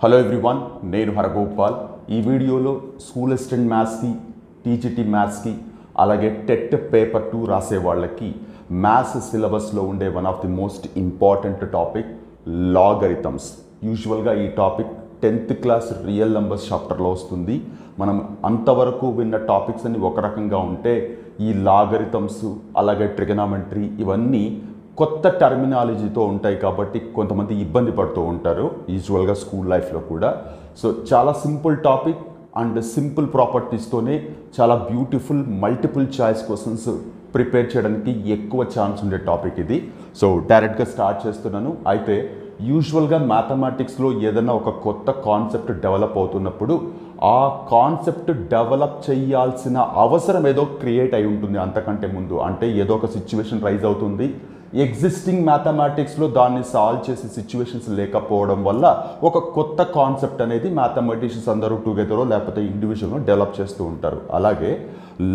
Hello everyone, నేను హరగోపాల్. ఈ వీడియోలో స్కూల్ అసిస్టెంట్ మ్యాథ్స్కి, టీజీటీ మ్యాథ్స్కి, అలాగే టెట్ పేపర్ 2 రాసే వాళ్ళకి మ్యాథ్స్ సిలబస్లో ఉండే one of the most important topic logarithms. యూజువల్గా ఈ topic 10th class real numbers చాప్టర్లో వస్తుంది. మనం అంతవరకు విన్న టాపిక్స్ అన్ని ఒక రకంగా ఉంటే ఈ లాగరిథమ్స్ అలాగే ట్రిగనామెట్రీ ఇవన్నీ కొత్త టర్మినాలజీతో ఉంటాయి కాబట్టి కొంతమంది ఇబ్బంది పడుతూ ఉంటారు యూజువల్గా స్కూల్ లైఫ్లో కూడా. సో చాలా సింపుల్ టాపిక్ అండ్ సింపుల్ ప్రాపర్టీస్తోనే చాలా beautiful multiple choice questions prepare చేయడానికి ఎక్కువ ఛాన్స్ ఉండే టాపిక్ ఇది. సో డైరెక్ట్గా స్టార్ట్ చేస్తున్నాను. అయితే యూజువల్గా మ్యాథమెటిక్స్లో ఏదైనా ఒక కొత్త కాన్సెప్ట్ డెవలప్ అవుతున్నప్పుడు ఆ కాన్సెప్ట్ డెవలప్ చేయాల్సిన అవసరం ఏదో క్రియేట్ అయి ఉంటుంది అంతకంటే ముందు. అంటే ఏదో ఒక సిచ్యువేషన్ రైజ్ అవుతుంది, ఎగ్జిస్టింగ్ మ్యాథమెటిక్స్లో దాన్ని సాల్వ్ చేసే సిచ్యువేషన్స్ లేకపోవడం వల్ల ఒక కొత్త కాన్సెప్ట్ అనేది మ్యాథమెటిషియన్స్ అందరూ టుగెదరో లేకపోతే ఇండివిజువల్గా డెవలప్ చేస్తూ ఉంటారు. అలాగే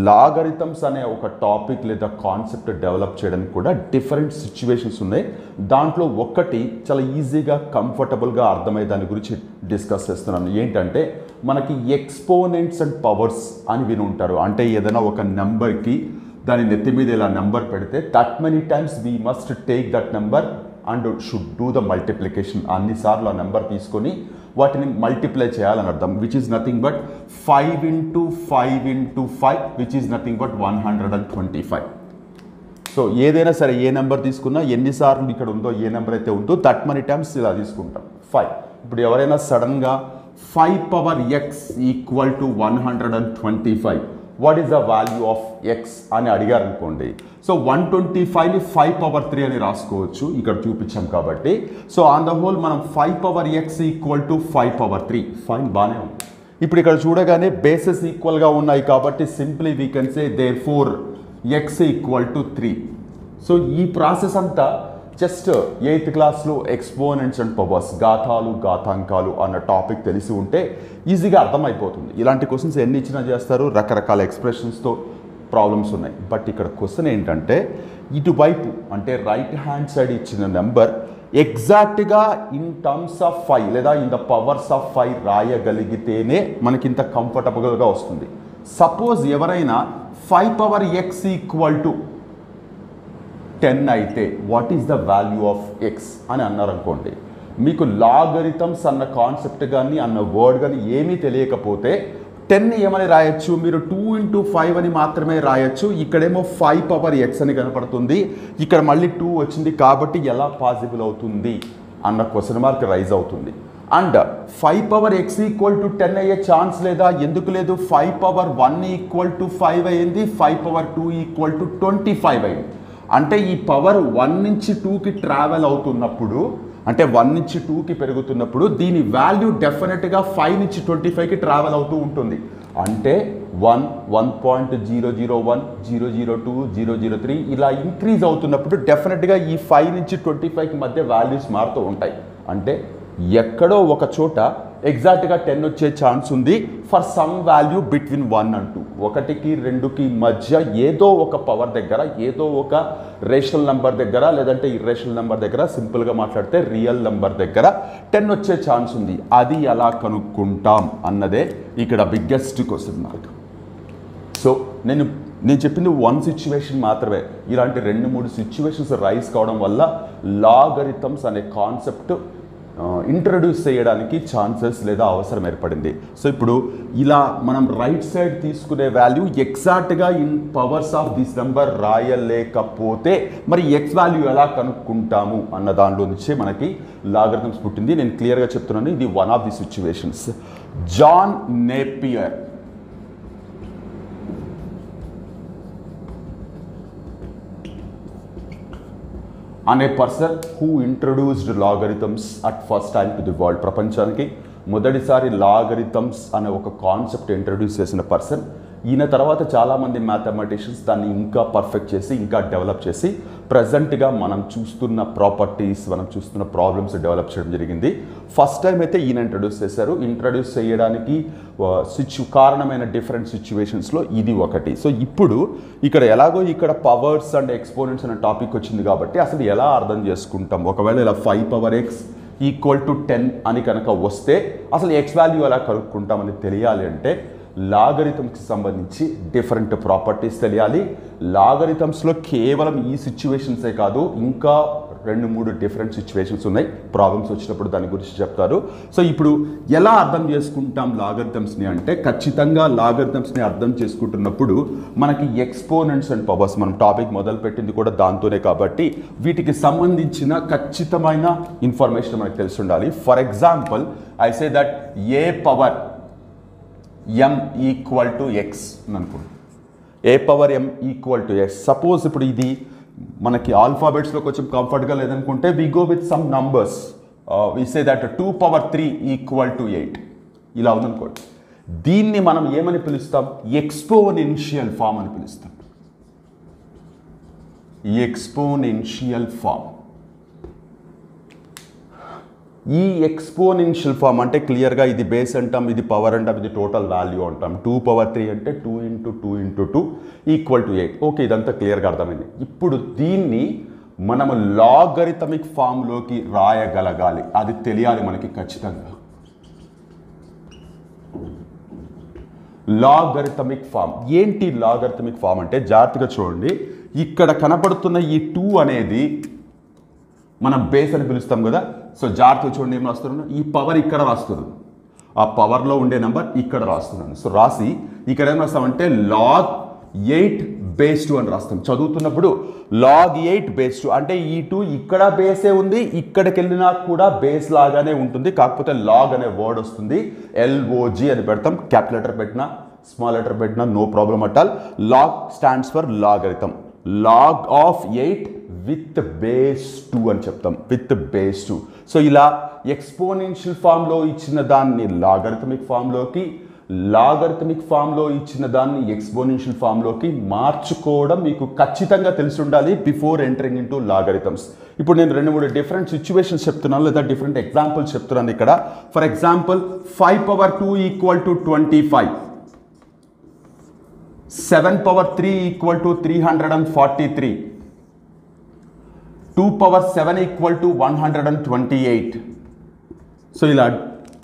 లాగరిథమ్స్ అనే ఒక టాపిక్ లేదా కాన్సెప్ట్ డెవలప్ చేయడానికి కూడా డిఫరెంట్ సిచ్యువేషన్స్ ఉన్నాయి. దాంట్లో ఒక్కటి చాలా ఈజీగా కంఫర్టబుల్గా అర్థమయ్యే దాని గురించి డిస్కస్ చేస్తున్నాను. ఏంటంటే మనకి ఎక్స్పోనెంట్స్ అండ్ పవర్స్ అని విని ఉంటారు. అంటే ఏదైనా ఒక నెంబర్కి దాని నెత్తి మీద ఇలా నెంబర్ పెడితే that many times we must take that number and should do the multiplication. అన్నిసార్లు ఆ నెంబర్ తీసుకొని వాటిని మల్టిప్లై చేయాలని అర్థం. Which is nothing but 5 into 5 into 5 which is nothing but 125. So ఏదైనా సరే ఏ నెంబర్ తీసుకున్నా ఎన్నిసార్లు ఇక్కడ ఉందో ఏ నెంబర్ అయితే ఉందో దట్ మెనీ టైమ్స్ ఇలా తీసుకుంటాం 5. ఇప్పుడు ఎవరైనా సడన్గా 5 power x equal to 125 what is the value of X అని అడిగారు అనుకోండి. సో 125ని 5 పవర్ 3 అని రాసుకోవచ్చు, ఇక్కడ చూపించాం కాబట్టి. సో ఆన్ ద హోల్ మనం 5 power x equal to 5 power 3 fine, బాగానే ఉంది. ఇప్పుడు ఇక్కడ చూడగానే బేసెస్ ఈక్వల్గా ఉన్నాయి కాబట్టి simply we can say therefore X equal to 3. So ఈ ప్రాసెస్ అంతా జస్ట్ 8th క్లాస్లో ఎక్స్పోనెంట్స్ అండ్ పవర్స్, ఘాతాలు ఘాతాంకాలు అన్న టాపిక్ తెలిసి ఉంటే ఈజీగా అర్థమైపోతుంది. ఇలాంటి క్వశ్చన్స్ ఎన్ని ఇచ్చినా చేస్తారు, రకరకాల ఎక్స్ప్రెషన్స్తో ప్రాబ్లమ్స్ ఉన్నాయి. బట్ ఇక్కడ క్వశ్చన్ ఏంటంటే ఇటువైపు అంటే రైట్ హ్యాండ్ సైడ్ ఇచ్చిన నెంబర్ ఎగ్జాక్ట్గా ఇన్ టర్మ్స్ ఆఫ్ 5 లేదా ఇన్ ద పవర్స్ ఆఫ్ 5 రాయగలిగితేనే మనకి ఇంత కంఫర్టబుల్గా వస్తుంది. సపోజ్ ఎవరైనా 5 పవర్ ఎక్స్ ఈక్వల్ టు 10 అయితే what is the value of X అని అన్నారనుకోండి, మీకు లాగరిథమ్స్ అన్న కాన్సెప్ట్ కానీ అన్న వర్డ్ కానీ ఏమీ తెలియకపోతే 10 ఏమని రాయొచ్చు, మీరు 2 into 5 అని మాత్రమే రాయొచ్చు. ఇక్కడేమో 5 పవర్ ఎక్స్ అని కనపడుతుంది, ఇక్కడ మళ్ళీ 2 వచ్చింది కాబట్టి ఎలా పాసిబుల్ అవుతుంది అన్న క్వశ్చన్ మార్క్ రైజ్ అవుతుంది. And 5 power x equal to 10 అయ్యే ఛాన్స్ లేదా, ఎందుకు లేదు? 5 పవర్ 1 ఈక్వల్ టు 5 అయింది, 5 పవర్ 2 ఈక్వల్ టు 25 అయింది. అంటే ఈ పవర్ 1 నుంచి 2కి ట్రావెల్ అవుతున్నప్పుడు, అంటే 1 నుంచి 2కి పెరుగుతున్నప్పుడు దీని వాల్యూ డెఫినెట్గా 5 నుంచి 25కి ట్రావెల్ అవుతూ ఉంటుంది. అంటే 1, 1.001, 002, 003 ఇలా ఇంక్రీజ్ అవుతున్నప్పుడు డెఫినెట్గా ఈ 5 నుంచి 25కి మధ్య వాల్యూస్ మారుతూ ఉంటాయి. అంటే ఎక్కడో ఒక చోట ఎగ్జాక్ట్గా 10 వచ్చే ఛాన్స్ ఉంది for some value between 1 and 2. 1కి 2కి మధ్య ఏదో ఒక పవర్ దగ్గర, ఏదో ఒక రేషనల్ నెంబర్ దగ్గర, లేదంటే ఇర్రేషనల్ నెంబర్ దగ్గర, సింపుల్గా మాట్లాడితే రియల్ నెంబర్ దగ్గర 10 వచ్చే ఛాన్స్ ఉంది. అది ఎలా కనుక్కుంటాం అన్నదే ఇక్కడ బిగ్గెస్ట్ క్వశ్చన్ మార్క్. సో నేను చెప్పింది 1 సిచ్యువేషన్ మాత్రమే. ఇలాంటి 2-3 సిచ్యువేషన్స్ రైజ్ కావడం వల్ల లాగరిథమ్స్ అనే కాన్సెప్ట్ ఇంట్రడ్యూస్ చేయడానికి ఛాన్సెస్ లేదా అవసరం ఏర్పడింది. సో ఇప్పుడు ఇలా మనం రైట్ సైడ్ తీసుకునే వాల్యూ ఎగ్జాక్ట్గా in powers of this number రాయలేకపోతే మరి ఎక్స్ వాల్యూ ఎలా కనుక్కుంటాము అన్న దాంట్లో నుంచే మనకి లాగరిథమ్స్ పుట్టింది. నేను క్లియర్గా చెప్తున్నాను, ఇది one of the situations. John Napier అనే person who introduced logarithms at first time to the world. ప్రపంచానికి మొదటిసారి లాగరిథమ్స్ అనే ఒక కాన్సెప్ట్ ఇంట్రడ్యూస్ చేసిన పర్సన్ ఈయన. తర్వాత చాలామంది మ్యాథమెటిషియన్స్ దాన్ని ఇంకా పర్ఫెక్ట్ చేసి ఇంకా డెవలప్ చేసి ప్రజెంట్గా మనం చూస్తున్న ప్రాపర్టీస్, మనం చూస్తున్న ప్రాబ్లమ్స్ డెవలప్ చేయడం జరిగింది. ఫస్ట్ టైం అయితే ఈయన ఇంట్రడ్యూస్ చేశారు. ఇంట్రడ్యూస్ చేయడానికి కారణమైన డిఫరెంట్ సిచ్యువేషన్స్లో ఇది ఒకటి. సో ఇప్పుడు ఇక్కడ ఎలాగో ఇక్కడ పవర్స్ అండ్ ఎక్స్పోనెంట్స్ అనే టాపిక్ వచ్చింది కాబట్టి అసలు ఎలా అర్థం చేసుకుంటాం, ఒకవేళ ఇలా 5 పవర్ ఎక్స్ ఈక్వల్ టు 10 అని కనుక వస్తే అసలు ఎక్స్ వాల్యూ ఎలా కనుక్కుంటామని తెలియాలి అంటే లాగరిథమ్స్కి సంబంధించి డిఫరెంట్ ప్రాపర్టీస్ తెలియాలి. లాగరిథమ్స్లో కేవలం ఈ సిచ్యువేషన్సే కాదు, ఇంకా 2-3 డిఫరెంట్ సిచ్యువేషన్స్ ఉన్నాయి. ప్రాబ్లమ్స్ వచ్చినప్పుడు దాని గురించి చెప్తారు. సో ఇప్పుడు ఎలా అర్థం చేసుకుంటాం లాగరిథమ్స్ని అంటే ఖచ్చితంగా లాగరిథమ్స్ని అర్థం చేసుకుంటున్నప్పుడు మనకి ఎక్స్పోనెంట్స్ అండ్ పవర్స్, మనం టాపిక్ మొదలుపెట్టింది కూడా దాంతోనే కాబట్టి వీటికి సంబంధించిన ఖచ్చితమైన ఇన్ఫర్మేషన్ మనకు తెలిసి ఉండాలి. For example I say that a power m equal to x అని అనుకోండి. A power m equal to x. Suppose ఇప్పుడు ఇది మనకి ఆల్ఫాబెట్స్లో కొంచెం కంఫర్ట్గా లేదనుకుంటే we go with some numbers. We say that 2 power 3 equal to 8 ఇలా ఉందనుకోండి. దీన్ని మనం ఏమని పిలుస్తాం? ఎక్స్పోనెన్షియల్ ఫామ్ అని పిలుస్తాం. Exponential form. ఈ ఎక్స్పోనెన్షియల్ ఫామ్ అంటే క్లియర్గా ఇది బేస్ అంటాం, ఇది పవర్ అంటాం, ఇది టోటల్ వాల్యూ అంటాం. 2 పవర్ 3 అంటే 2 × 2 × 2 ఈక్వల్ టు 8. ఓకే, ఇదంతా క్లియర్గా అర్థమైంది. ఇప్పుడు దీన్ని మనము లాగరిథమిక్ ఫామ్లోకి రాయగలగాలి. అది తెలియాలి మనకి ఖచ్చితంగా. లాగరిథమిక్ ఫామ్ ఏంటి? లాగరిథమిక్ ఫామ్ అంటే జాగ్రత్తగా చూడండి, ఇక్కడ కనపడుతున్న ఈ 2 అనేది మనం బేస్ అని పిలుస్తాం కదా. సో జాగ్రత్తగా చూడండి, ఏం రాస్తున్నాను? ఈ పవర్ ఇక్కడ రాస్తున్నాను, ఆ పవర్లో ఉండే నెంబర్ ఇక్కడ రాస్తున్నాను. సో రాసి ఇక్కడ ఏం రాస్తామంటే log 8 బేస్ 2 అని రాస్తాం. చదువుతున్నప్పుడు log 8 బేస్ 2 అంటే ఈ 2 ఇక్కడ బేసే ఉంది, ఇక్కడికి వెళ్ళినా కూడా బేస్ లాగానే ఉంటుంది, కాకపోతే లాగ్ అనే వర్డ్ వస్తుంది. LOG అని పెడతాం. క్యాపిటల్ లెటర్ పెట్టినా స్మాల్ లెటర్ పెట్టినా no problem at all. Log stands for logarithm. Log of 8 with base 2 అని చెప్తాం. With base 2. సో ఇలా ఎక్స్పోనెన్షియల్ ఫామ్లో ఇచ్చిన దాన్ని లాగరిథమిక్ ఫామ్లోకి, లాగరిథమిక్ ఫామ్లో ఇచ్చిన దాన్ని ఎక్స్పోనెన్షియల్ ఫామ్లోకి మార్చుకోవడం మీకు ఖచ్చితంగా తెలిసి ఉండాలి బిఫోర్ ఎంటరింగ్ ఇంటూ లాగరిథమ్స్. ఇప్పుడు నేను 2-3 డిఫరెంట్ సిచ్యువేషన్స్ చెప్తున్నాను, లేదా డిఫరెంట్ ఎగ్జాంపుల్స్ చెప్తున్నాను ఇక్కడ. For example 5 power 2 equal to 25, 7 power 3 equal to 343, 2 power 7 equal to 128. So ఇలా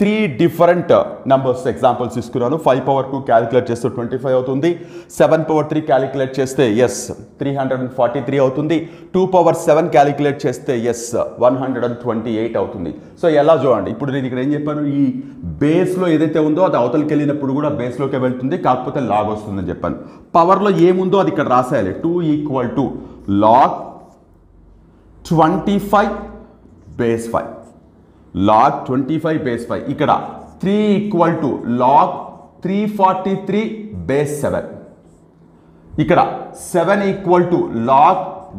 3 డిఫరెంట్ నెంబర్స్ ఎగ్జాంపుల్స్ తీసుకున్నాను. 5 పవర్ 2 క్యాలిక్యులేట్ చేస్తే 25 అవుతుంది. 7 పవర్ 3 క్యాలిక్యులేట్ చేస్తే 343 అవుతుంది. 2 పవర్ 7 క్యాలిక్యులేట్ చేస్తే 128 అవుతుంది. సో ఎలా చూడండి, ఇప్పుడు నేను ఇక్కడ ఏం చెప్పాను, ఈ బేస్లో ఏదైతే ఉందో అది అవతలకి వెళ్ళినప్పుడు కూడా బేస్లోకి వెళ్తుంది, కాకపోతే లాగ్ వస్తుందని చెప్పాను. పవర్లో ఏముందో అది ఇక్కడ రాసేయాలి. 2 equal to log 25 base 5, log 25 base 5. ఇక్కడ 3 ఈక్వల్ టు log 343 బేస్ 7. ఇక్కడ 7 equal to log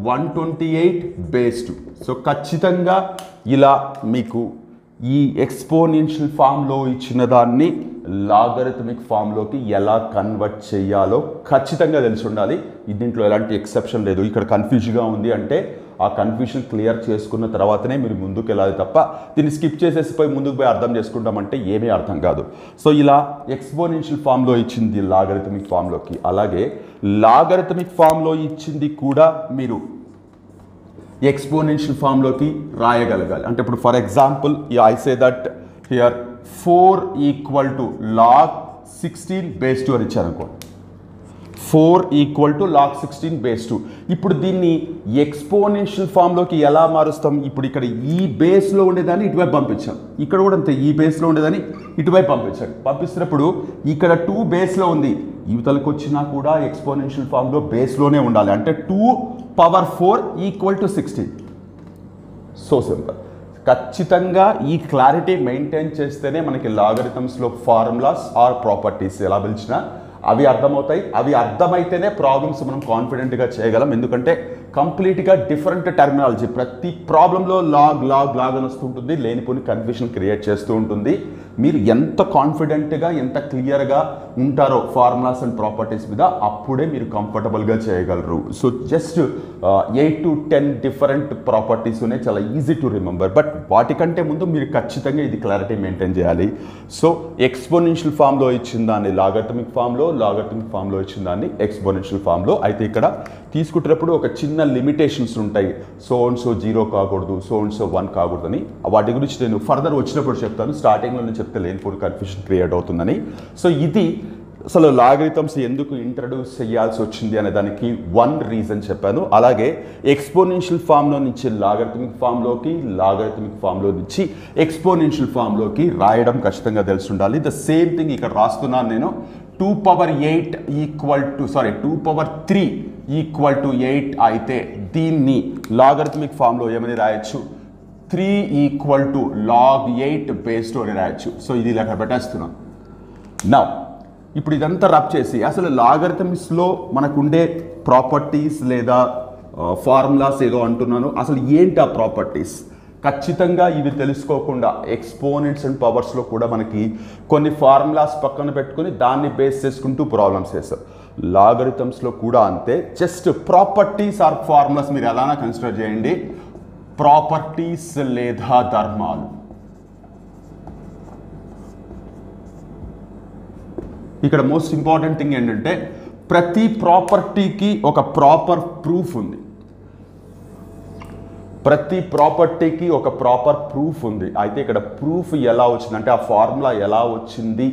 128 base 2. So ఖచ్చితంగా ఇలా మీకు ఈ ఎక్స్పోనెన్షియల్ ఫామ్లో ఇచ్చిన దాన్ని లాగరిథమిక్ ఫామ్లోకి ఎలా కన్వర్ట్ చేయాలో ఖచ్చితంగా తెలిసి ఉండాలి. దీంట్లో ఎలాంటి ఎక్సెప్షన్ లేదు. ఇక్కడ కన్ఫ్యూజ్గా ఉంది అంటే ఆ కన్ఫ్యూజన్ క్లియర్ చేసుకున్న తర్వాతనే మీరు ముందుకు వెళ్ళాలి తప్ప దీన్ని స్కిప్ చేసేసిపోయి ముందుకు పోయి అర్థం చేసుకుంటామంటే ఏమీ అర్థం కాదు. సో ఇలా ఎక్స్పోనెన్షియల్ ఫామ్లో ఇచ్చింది లాగరిథమిక్ ఫామ్లోకి, అలాగే లాగరిథమిక్ ఫామ్లో ఇచ్చింది కూడా మీరు ఎక్స్పోనెన్షియల్ ఫామ్లోకి రాయగలగాలి. అంటే ఇప్పుడు for example I say that here 4 equal to log 16 base 2 అని ఇచ్చారు అనుకోండి. 4 ఈక్వల్ టు log 16 బేస్ 2. ఇప్పుడు దీన్ని ఎక్స్పోనెన్షియల్ ఫామ్లోకి ఎలా మారుస్తాం? ఇప్పుడు ఇక్కడ ఈ బేస్లో ఉండేదాన్ని ఇటువైపు పంపించాం, ఇక్కడ కూడా అంతే ఈ బేస్లో ఉండేదాన్ని ఇటువైపు పంపించాం. పంపిస్తున్నప్పుడు ఇక్కడ 2 బేస్లో ఉంది, యువతలకు వచ్చినా కూడా ఎక్స్పోనెన్షియల్ ఫామ్లో బేస్లోనే ఉండాలి. అంటే 2 power 4 equal to 16. So simple. ఖచ్చితంగా ఈ క్లారిటీ మెయింటైన్ చేస్తేనే మనకి లాగరిథమ్స్లో ఫార్ములాస్ ఆర్ ప్రాపర్టీస్ ఎలా పిలిచినా అవి అర్థమవుతాయి. అవి అర్థమైతేనే ప్రాబ్లమ్స్ మనం కాన్ఫిడెంట్గా చేయగలం. ఎందుకంటే కంప్లీట్గా డిఫరెంట్ టర్మినాలజీ, ప్రతి ప్రాబ్లంలో లాగ్ లాగ్ లాగ్ అని వస్తుంటుంది, లేనిపోని కన్ఫ్యూషన్ క్రియేట్ చేస్తూ ఉంటుంది. మీరు ఎంత కాన్ఫిడెంట్గా ఎంత క్లియర్గా ఉంటారో ఫార్ములాస్ అండ్ ప్రాపర్టీస్ మీద అప్పుడే మీరు కంఫర్టబుల్గా చేయగలరు. So just 8 to 10 different properties ఉన్నాయి, చాలా ఈజీ టు రిమెంబర్. బట్ వాటికంటే ముందు మీరు ఖచ్చితంగా ఇది క్లారిటీ మెయింటైన్ చేయాలి. సో ఎక్స్పోనెన్షియల్ ఫామ్లో ఇచ్చిన దాన్ని లాగరిథమిక్ ఫామ్లో, లాగరిథమిక్ ఫామ్లో ఇచ్చిన దాన్ని ఎక్స్పోనెన్షియల్ ఫామ్లో. అయితే ఇక్కడ తీసుకుంటున్నప్పుడు ఒక చిన్న లిమిటేషన్స్ ఉంటాయి. సో అండ్ సో 0 కాకూడదు, సో అండ్ సో 1 కాకూడదని. వాటి గురించి నేను ఫర్దర్ వచ్చినప్పుడు చెప్తాను. స్టార్టింగ్లో నేను చెప్తే లేనిపోని కన్ఫ్యూషన్ క్రియేట్ అవుతుందని. సో ఇది అసలు లాగరిథమ్స్ ఎందుకు ఇంట్రడ్యూస్ చేయాల్సి వచ్చింది అనే దానికి వన్ రీజన్ చెప్పాను. అలాగే ఎక్స్పోనెన్షియల్ ఫామ్లో నుంచి లాగరిథమిక్ ఫామ్లోకి, లాగరిథమిక్ ఫామ్లో నుంచి ఎక్స్పోనెన్షియల్ ఫామ్లోకి రాయడం ఖచ్చితంగా తెలిసి ఉండాలి. ద సేమ్ థింగ్ ఇక్కడ రాస్తున్నాను నేను. 2 power 8 equal to 2 power 3 equal to 8 అయితే దీన్ని లాగరిథమిక్ ఫామ్లో ఏమని రాయొచ్చు, 3 ఈక్వల్ టు log 8 బేస్ 2 అని రాయొచ్చు. సో ఇది ఇలా పెట్టేస్తున్నాం. నా ఇప్పుడు ఇదంతా రబ్ చేసి అసలు లాగరిథమిక్స్లో మనకుండే ప్రాపర్టీస్ లేదా ఫార్ములాస్ ఏదో అంటున్నాను, అసలు ఏంటి ఆ ప్రాపర్టీస్? ఖచ్చితంగా ఇవి తెలుసుకోకుండా ఎక్స్పోనెంట్స్ అండ్ పవర్స్లో కూడా మనకి కొన్ని ఫార్ములాస్ పక్కన పెట్టుకుని దాన్ని బేస్ చేసుకుంటూ ప్రాబ్లమ్స్ చేస్తాం. లాగరిథమ్స్లో కూడా అంతే. జస్ట్ ప్రాపర్టీస్ ఆర్ ఫార్ములాస్ మీరు ఎలానా కన్సిడర్ చేయండి. ప్రాపర్టీస్ లేదా ధర్మాలు. ఇక్కడ మోస్ట్ ఇంపార్టెంట్ థింగ్ ఏంటంటే ప్రతి ప్రాపర్టీకి ఒక ప్రాపర్ ప్రూఫ్ ఉంది. ప్రతి ప్రాపర్టీకి ఒక ప్రాపర్ ప్రూఫ్ ఉంది. అయితే ఇక్కడ ప్రూఫ్ ఎలా వచ్చిందంటే ఆ ఫార్ములా ఎలా వచ్చింది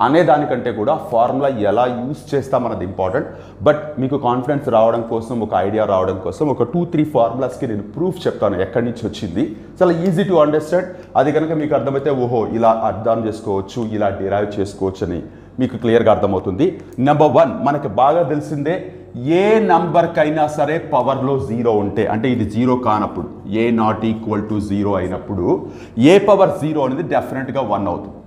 అనే దానికంటే కూడా ఫార్ములా ఎలా యూస్ చేస్తామన్నది ఇంపార్టెంట్. బట్ మీకు కాన్ఫిడెన్స్ రావడం కోసం, ఒక ఐడియా రావడం కోసం ఒక 2-3 ఫార్ములాస్కి నేను ప్రూఫ్ చెప్తాను ఎక్కడి నుంచి వచ్చింది. చాలా ఈజీ టు అండర్స్టాండ్. అది కనుక మీకు అర్థమైతే ఓహో ఇలా అర్థం చేసుకోవచ్చు, ఇలా డిరైవ్ చేసుకోవచ్చు అని మీకు క్లియర్గా అర్థమవుతుంది. నెంబర్ 1 మనకి బాగా తెలిసిందే, ఏ నంబర్కైనా సరే పవర్లో 0 ఉంటే, అంటే ఇది 0 కానప్పుడు, ఏ నాట్ ఈక్వల్ టు 0 అయినప్పుడు ఏ పవర్ 0 అనేది డెఫినెట్గా 1 అవుతుంది.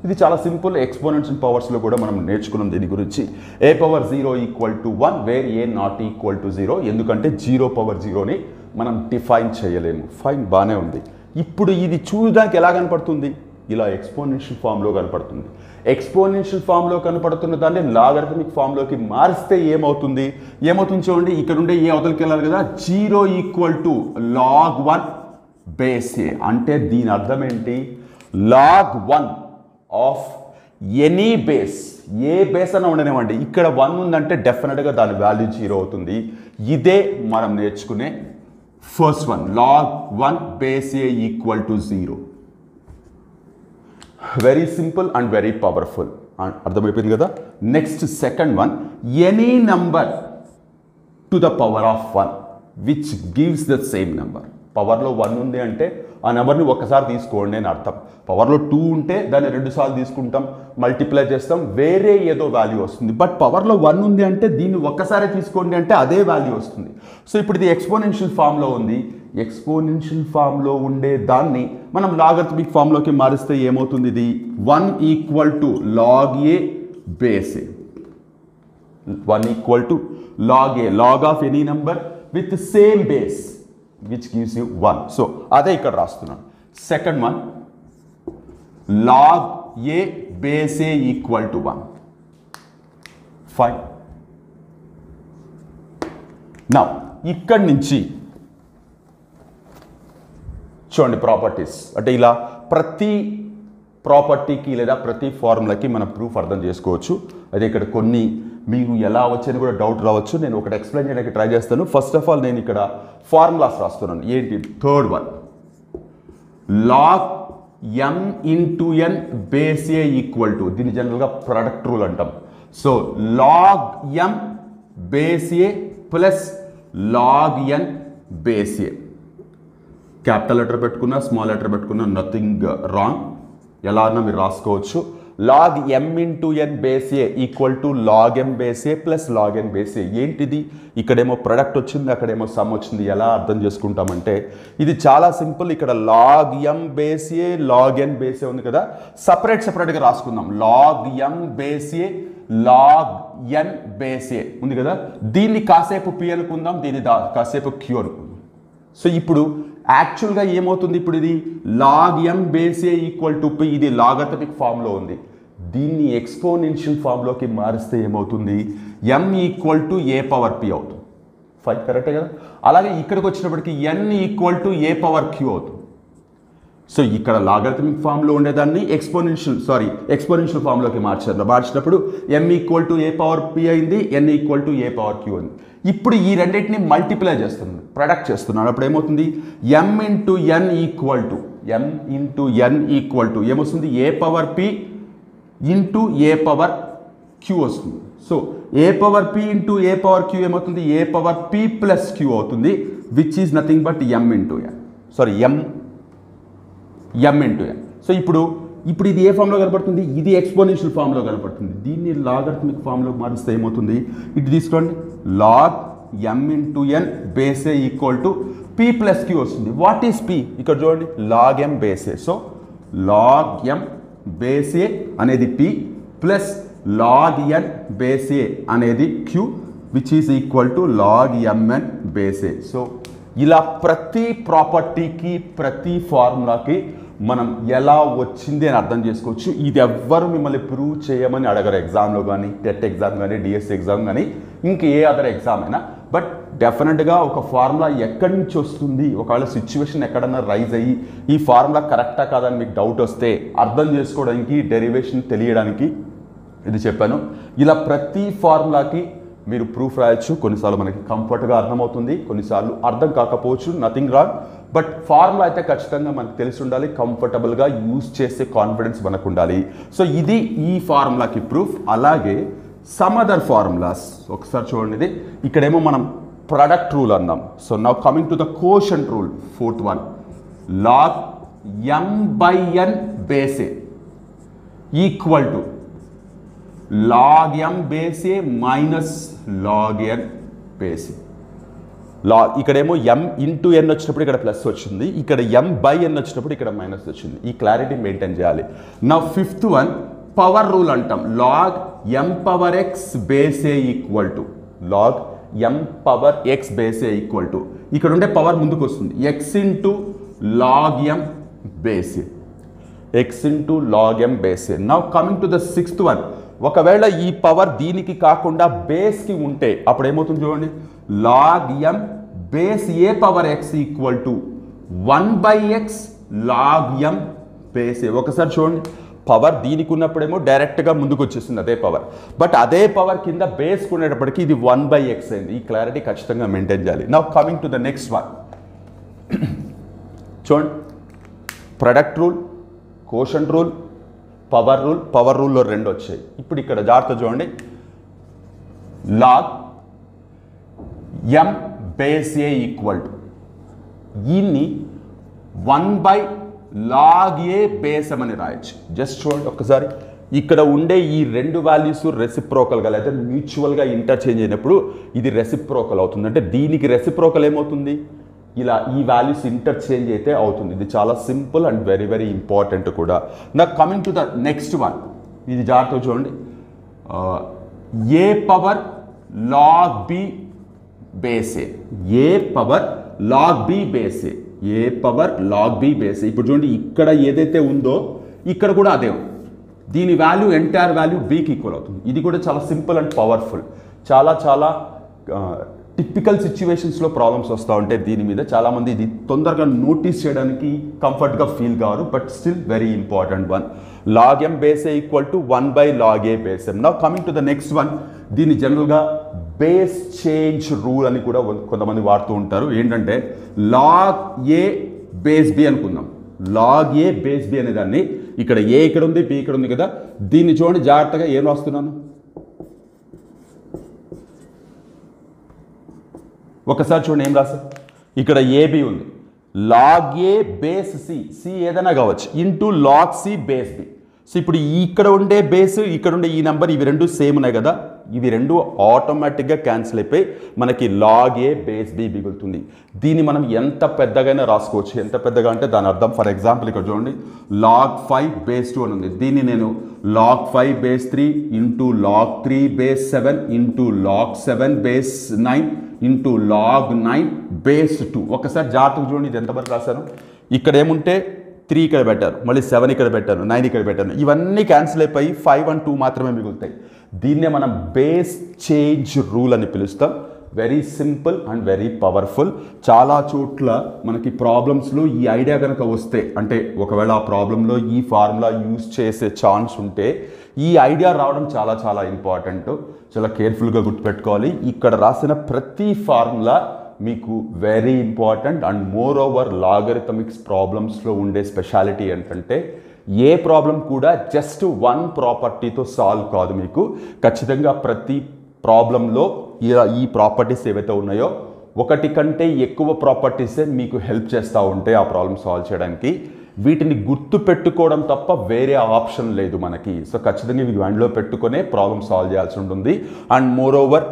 ఇది చాలా సింపుల్. ఎక్స్పోనెంట్స్ అండ్ పవర్స్లో కూడా మనం నేర్చుకున్నాం దీని గురించి. A power 0 equal to 1 where a not equal to 0. ఎందుకంటే 0 పవర్ 0ని మనం డిఫైన్ చేయలేము. ఫైన్, బాగానే ఉంది. ఇప్పుడు ఇది చూడడానికి ఎలా కనపడుతుంది? ఇలా ఎక్స్పోనెన్షియల్ ఫామ్లో కనపడుతుంది. ఎక్స్పోనెన్షియల్ ఫామ్లో కనపడుతున్న దాన్ని లాగరిథమిక్ ఫామ్లోకి మారిస్తే ఏమవుతుంది చూడండి. ఇక్కడ ఉండే ఏ అవతలకి వెళ్ళాలి కదా, 0 ఈక్వల్ టు log 1 బేస్ ఏ. అంటే దీని అర్థం ఏంటి? log 1 of any base, A base అన్న ఉండనివ్వండి, ఇక్కడ 1 ఉందంటే డెఫినెట్గా దాని వాల్యూ 0 అవుతుంది. ఇదే మనం నేర్చుకునే first one, log 1 base a equal to 0. Very simple and very powerful. అర్థమైపోయింది కదా. Next second one, any number to the power of 1 which gives the same number. పవర్లో 1 ఉంది అంటే ఆ నెంబర్ని ఒక్కసారి తీసుకోండి అని అర్థం. పవర్లో 2 ఉంటే దాన్ని 2 సార్లు తీసుకుంటాం, మల్టిప్లై చేస్తాం, వేరే ఏదో వాల్యూ వస్తుంది. బట్ పవర్లో 1 ఉంది అంటే దీన్ని ఒక్కసారి తీసుకోండి అంటే అదే వాల్యూ వస్తుంది. సో ఇప్పుడు ఇది ఎక్స్పోనెన్షియల్ ఫామ్లో ఉంది. ఎక్స్పోనెన్షియల్ ఫామ్లో ఉండే దాన్ని మనం లాగరిథమిక్ ఫామ్లోకి మారిస్తే ఏమవుతుంది? ఇది 1 equal to log a base A. 1 equal to log a, log of any number with same base which gives you 1. So అదే ఇక్కడ రాస్తున్నాను. Second one, log a base a equal to 1. Fine. Now ఇక్కడి నుంచి చూడండి properties. అంటే ఇలా ప్రతి ప్రాపర్టీకి లేదా ప్రతి ఫార్ములాకి మనం ప్రూఫ్ అర్థం చేసుకోవచ్చు. అదే ఇక్కడ కొన్ని మీకు ఎలా వచ్చని కూడా డౌట్ రావచ్చు. నేను ఒకటి ఎక్స్ప్లెయిన్ చేయడానికి ట్రై చేస్తాను. ఫస్ట్ ఆఫ్ ఆల్ నేను ఇక్కడ ఫార్ములాస్ రాస్తున్నాను. ఏంటి? Third one, log m into n base a equal to, దీన్ని జనరల్గా ప్రొడక్ట్ రూల్ అంటాం. So log m base a plus log n base a. Capital letter పెట్టుకున్నా, స్మాల్ లెటర్ పెట్టుకున్నా నథింగ్ రాంగ్. ఎలా అన్నా మీరు రాసుకోవచ్చు. log m into n base a equal to log m base a plus log n base a. ఏంటిది? ఇక్కడేమో product వచ్చింది, అక్కడేమో సమ్ వచ్చింది. ఎలా అర్థం చేసుకుంటామంటే ఇది చాలా సింపుల్. ఇక్కడ log m బేస్ ఏ, log n బేస్ ఏ ఉంది కదా, సపరేట్గా రాసుకుందాం. log m బేస్ ఏ, log n బేస్ ఏ ఉంది కదా, దీన్ని కాసేపు p అనుకుందాం, దీన్ని కాసేపు q అనుకుందాం. సో ఇప్పుడు యాక్చువల్గా ఏమవుతుంది ఇప్పుడు ఇది log m base a equal to p, ఇది లాగరిథమిక్ ఫామ్లో ఉంది. దీన్ని ఎక్స్పోనెన్షియల్ ఫామ్లోకి మారిస్తే ఏమవుతుంది, m equal to a power p అవుతుంది. ఫైన్, కరెక్టే కదా. అలాగే ఇక్కడికి వచ్చినప్పటికీ n equal to a power q అవుతుంది. సో ఇక్కడ లాగరిథమిక్ ఫామ్లో ఉండేదాన్ని ఎక్స్పోనెన్షియల్ ఫామ్లోకి మార్చినప్పుడు m equal to a power p అయింది, n equal to a power q అయింది. ఇప్పుడు ఈ రెండింటిని మల్టిప్లై చేస్తున్నాను, ప్రొడక్ట్ చేస్తున్నాను. అప్పుడు ఏమవుతుంది, m into n equal to ఏమొస్తుంది, a power p into a power q వస్తుంది. So a power p into a power q ఏమవుతుంది, a power p plus q అవుతుంది, which is nothing but m into n so ఇప్పుడు ఇది ఏ ఫామ్లో కనపడుతుంది, ఇది exponential ఫామ్లో కనపడుతుంది. దీన్ని లాగరిథమిక్ ఫామ్లో మారిస్తే ఏమవుతుంది, ఇటు తీసుకోండి, log m into n base a equal to p plus q వస్తుంది. వాట్ ఈస్ పి, ఇక్కడ చూడండి, log m base a. So log m base a అనేది p plus log n base a అనేది q, which is equal to log m n base a. So ఇలా ప్రతి ప్రాపర్టీకి ప్రతి ఫార్ములాకి మనం ఎలా వచ్చింది అని అర్థం చేసుకోవచ్చు. ఇది ఎవ్వరు మిమ్మల్ని ప్రూవ్ చేయమని అడగరు ఎగ్జామ్లో కానీ, టెట్ ఎగ్జామ్ కానీ, డిఎస్సి ఎగ్జామ్ కానీ, ఇంక ఏ అదర్ ఎగ్జామ్ అయినా. బట్ డెఫినెట్గా ఒక ఫార్ములా ఎక్కడి నుంచి వస్తుంది, ఒకవేళ సిచ్యువేషన్ ఎక్కడన్నా రైజ్ అయ్యి ఈ ఫార్ములా కరెక్టా కాదని మీకు డౌట్ వస్తే అర్థం చేసుకోవడానికి, డెరివేషన్ తెలియడానికి ఇది చెప్పాను. ఇలా ప్రతి ఫార్ములాకి మీరు ప్రూఫ్ రాయొచ్చు. కొన్నిసార్లు మనకి కంఫర్ట్గా అర్థమవుతుంది, కొన్నిసార్లు అర్థం కాకపోవచ్చు, నథింగ్ రాంగ్. బట్ ఫార్ములా అయితే ఖచ్చితంగా మనకు తెలిసి ఉండాలి, కంఫర్టబుల్గా యూజ్ చేసే కాన్ఫిడెన్స్ మనకు ఉండాలి. సో ఇది ఈ ఫార్ములాకి ప్రూఫ్. అలాగే సమ్ అదర్ ఫార్ములాస్ ఒకసారి చూడండి. ఇది ఇక్కడేమో మనం ప్రొడక్ట్ రూల్ అన్నాం. So now coming to the quotient rule, fourth one, log m by n base a equal to log m base a minus log n base a. ఇక్కడేమో m into n వచ్చినప్పుడు ఇక్కడ plus వచ్చింది, ఇక్కడ m by n వచ్చినప్పుడు ఇక్కడ minus వచ్చింది. ఈ clarity maintain చేయాలి. నా ఫిఫ్త్ వన్ పవర్ రూల్ అంటాం. Log m power x base a equal to ఇక్కడ ఉండే పవర్ ముందుకు వస్తుంది, x into log m base a, now coming to the sixth one, ఒకవేళ ఈ పవర్ దీనికి కాకుండా బేస్కి ఉంటే అప్పుడు ఏమవుతుంది చూడండి, log m base a power x equal to 1/x log m base a. ఒకసారి చూడండి, పవర్ దీనికి ఉన్నప్పుడేమో డైరెక్ట్గా ముందుకు వచ్చేస్తుంది అదే పవర్, బట్ అదే పవర్ కింద బేస్కి ఉండేటప్పటికి ఇది 1/x అయింది. ఈ క్లారిటీ ఖచ్చితంగా మెయింటైన్ చేయాలి. Now coming to the next one, చూడండి, product rule, quotient rule, power రూల్లో రెండు వచ్చాయి. ఇప్పుడు ఇక్కడ జాగ్రత్త చూడండి, log m base a equal to దీన్ని 1/లాగ్ ఏ బేస్ ఎం అని రాయొచ్చు. జస్ట్ చూడండి ఒక్కసారి, ఇక్కడ ఉండే ఈ రెండు వాల్యూస్ రెసిప్రోకల్గా లేదా మ్యూచువల్గా ఇంటర్చేంజ్ అయినప్పుడు ఇది రెసిప్రోకల్ అవుతుంది. అంటే దీనికి రెసిప్రోకల్ ఏమవుతుంది, ఇలా ఈ వాల్యూస్ ఇంటర్చేంజ్ అయితే అవుతుంది. ఇది చాలా simple and very very important కూడా. నా coming to the next one, ఇది జాగ్రత్తగా చూడండి, ఏ పవర్ లాగ్ బి బేస్ ఏ, ఏ పవర్ లాగ్ బి బేస్ ఏ, ఏ పవర్ లాగ్ బి బేస్ ఏ. ఇప్పుడు చూడండి, ఇక్కడ ఏదైతే ఉందో ఇక్కడ కూడా అదే ఉంది. దీని వాల్యూ ఎంటైర్ వాల్యూ బికి ఈక్వల్ అవుతుంది. ఇది కూడా చాలా సింపుల్ అండ్ పవర్ఫుల్. చాలా టిపికల్ సిచ్యువేషన్స్లో ప్రాబ్లమ్స్ వస్తూ ఉంటాయి. దీని మీద చాలామంది ఇది తొందరగా నోటీస్ చేయడానికి కంఫర్ట్గా ఫీల్ కారు, but still very important one. Log m base a equal to 1/లాగ్ a base m. Now coming to the next one, దీన్ని జనరల్గా బేస్ చేంజ్ రూల్ అని కూడా కొంతమంది వాడుతూ ఉంటారు. ఏంటంటే లాగ్ ఏ బేస్ బి అనుకుందాం. లాగ్ ఏ బేస్ బి అనే దాన్ని, ఇక్కడ ఏ ఇక్కడ ఉంది, బి ఇక్కడ ఉంది కదా, దీన్ని చూడండి జాగ్రత్తగా ఏం రాస్తున్నాను, ఒకసారి చూడండి ఏం రాసా, ఇక్కడ ఏబి ఉంది, లాగ్ ఏ బేస్ సి ఏదైనా కావచ్చు into log c base b. So ఇప్పుడు ఇక్కడ ఉండే బేస్, ఇక్కడ ఉండే ఈ నెంబర్, ఇవి రెండు సేమ్ ఉన్నాయి కదా, ఇవి రెండు ఆటోమేటిక్గా క్యాన్సిల్ అయిపోయి మనకి లాగ్ ఏ బేస్ బి మిగులుతుంది. దీన్ని మనం ఎంత పెద్దగానే రాసుకోవచ్చు. ఎంత పెద్దగా అంటే దాని అర్థం, ఫర్ ఎగ్జాంపుల్ ఇక్కడ చూడండి, లాగ్ 5 బేస్ 2 అని ఉంది. దీన్ని నేను log 5 base 3 into log 3 base 7 into log 7 base 9 into log 9 base 2. ఒకసారి జాగ్రత్తగా చూడండి, ఇది ఎంతవరకు రాశాను. ఇక్కడ ఏముంటే 3 ఇక్కడ పెట్టాను, మళ్ళీ 7 ఇక్కడ పెట్టాను, 9 ఇక్కడ పెట్టాను. ఇవన్నీ క్యాన్సిల్ అయిపోయి 5 and 2 మాత్రమే మిగులుతాయి. దీన్నే మనం బేస్ చేంజ్ రూల్ అని పిలుస్తాం. Very simple and very powerful. చాలా చోట్ల మనకి ప్రాబ్లమ్స్లో ఈ ఐడియా కనుక వస్తే, అంటే ఒకవేళ ఆ ప్రాబ్లంలో ఈ ఫార్ములా యూజ్ చేసే ఛాన్స్ ఉంటే ఈ ఐడియా రావడం చాలా చాలా ఇంపార్టెంట్. చాలా కేర్ఫుల్గా గుర్తుపెట్టుకోవాలి. ఇక్కడ రాసిన ప్రతి ఫార్ములా మీకు very important. And moreover logarithmics ప్రాబ్లమ్స్లో ఉండే స్పెషాలిటీ ఏంటంటే ఏ ప్రాబ్లం కూడా జస్ట్ వన్ ప్రాపర్టీతో సాల్వ్ కాదు. మీకు ఖచ్చితంగా ప్రతి ప్రాబ్లంలో ఈ ప్రాపర్టీస్ ఏవైతే ఉన్నాయో ఒకటి కంటే ఎక్కువ ప్రాపర్టీసే మీకు హెల్ప్ చేస్తూ ఉంటాయి ఆ ప్రాబ్లం సాల్వ్ చేయడానికి. వీటిని గుర్తు పెట్టుకోవడం తప్ప వేరే ఆప్షన్ లేదు మనకి. సో ఖచ్చితంగా ఇవి మైండ్లో పెట్టుకునే ప్రాబ్లం సాల్వ్ చేయాల్సి ఉంటుంది. అండ్ మోర్ ఓవర్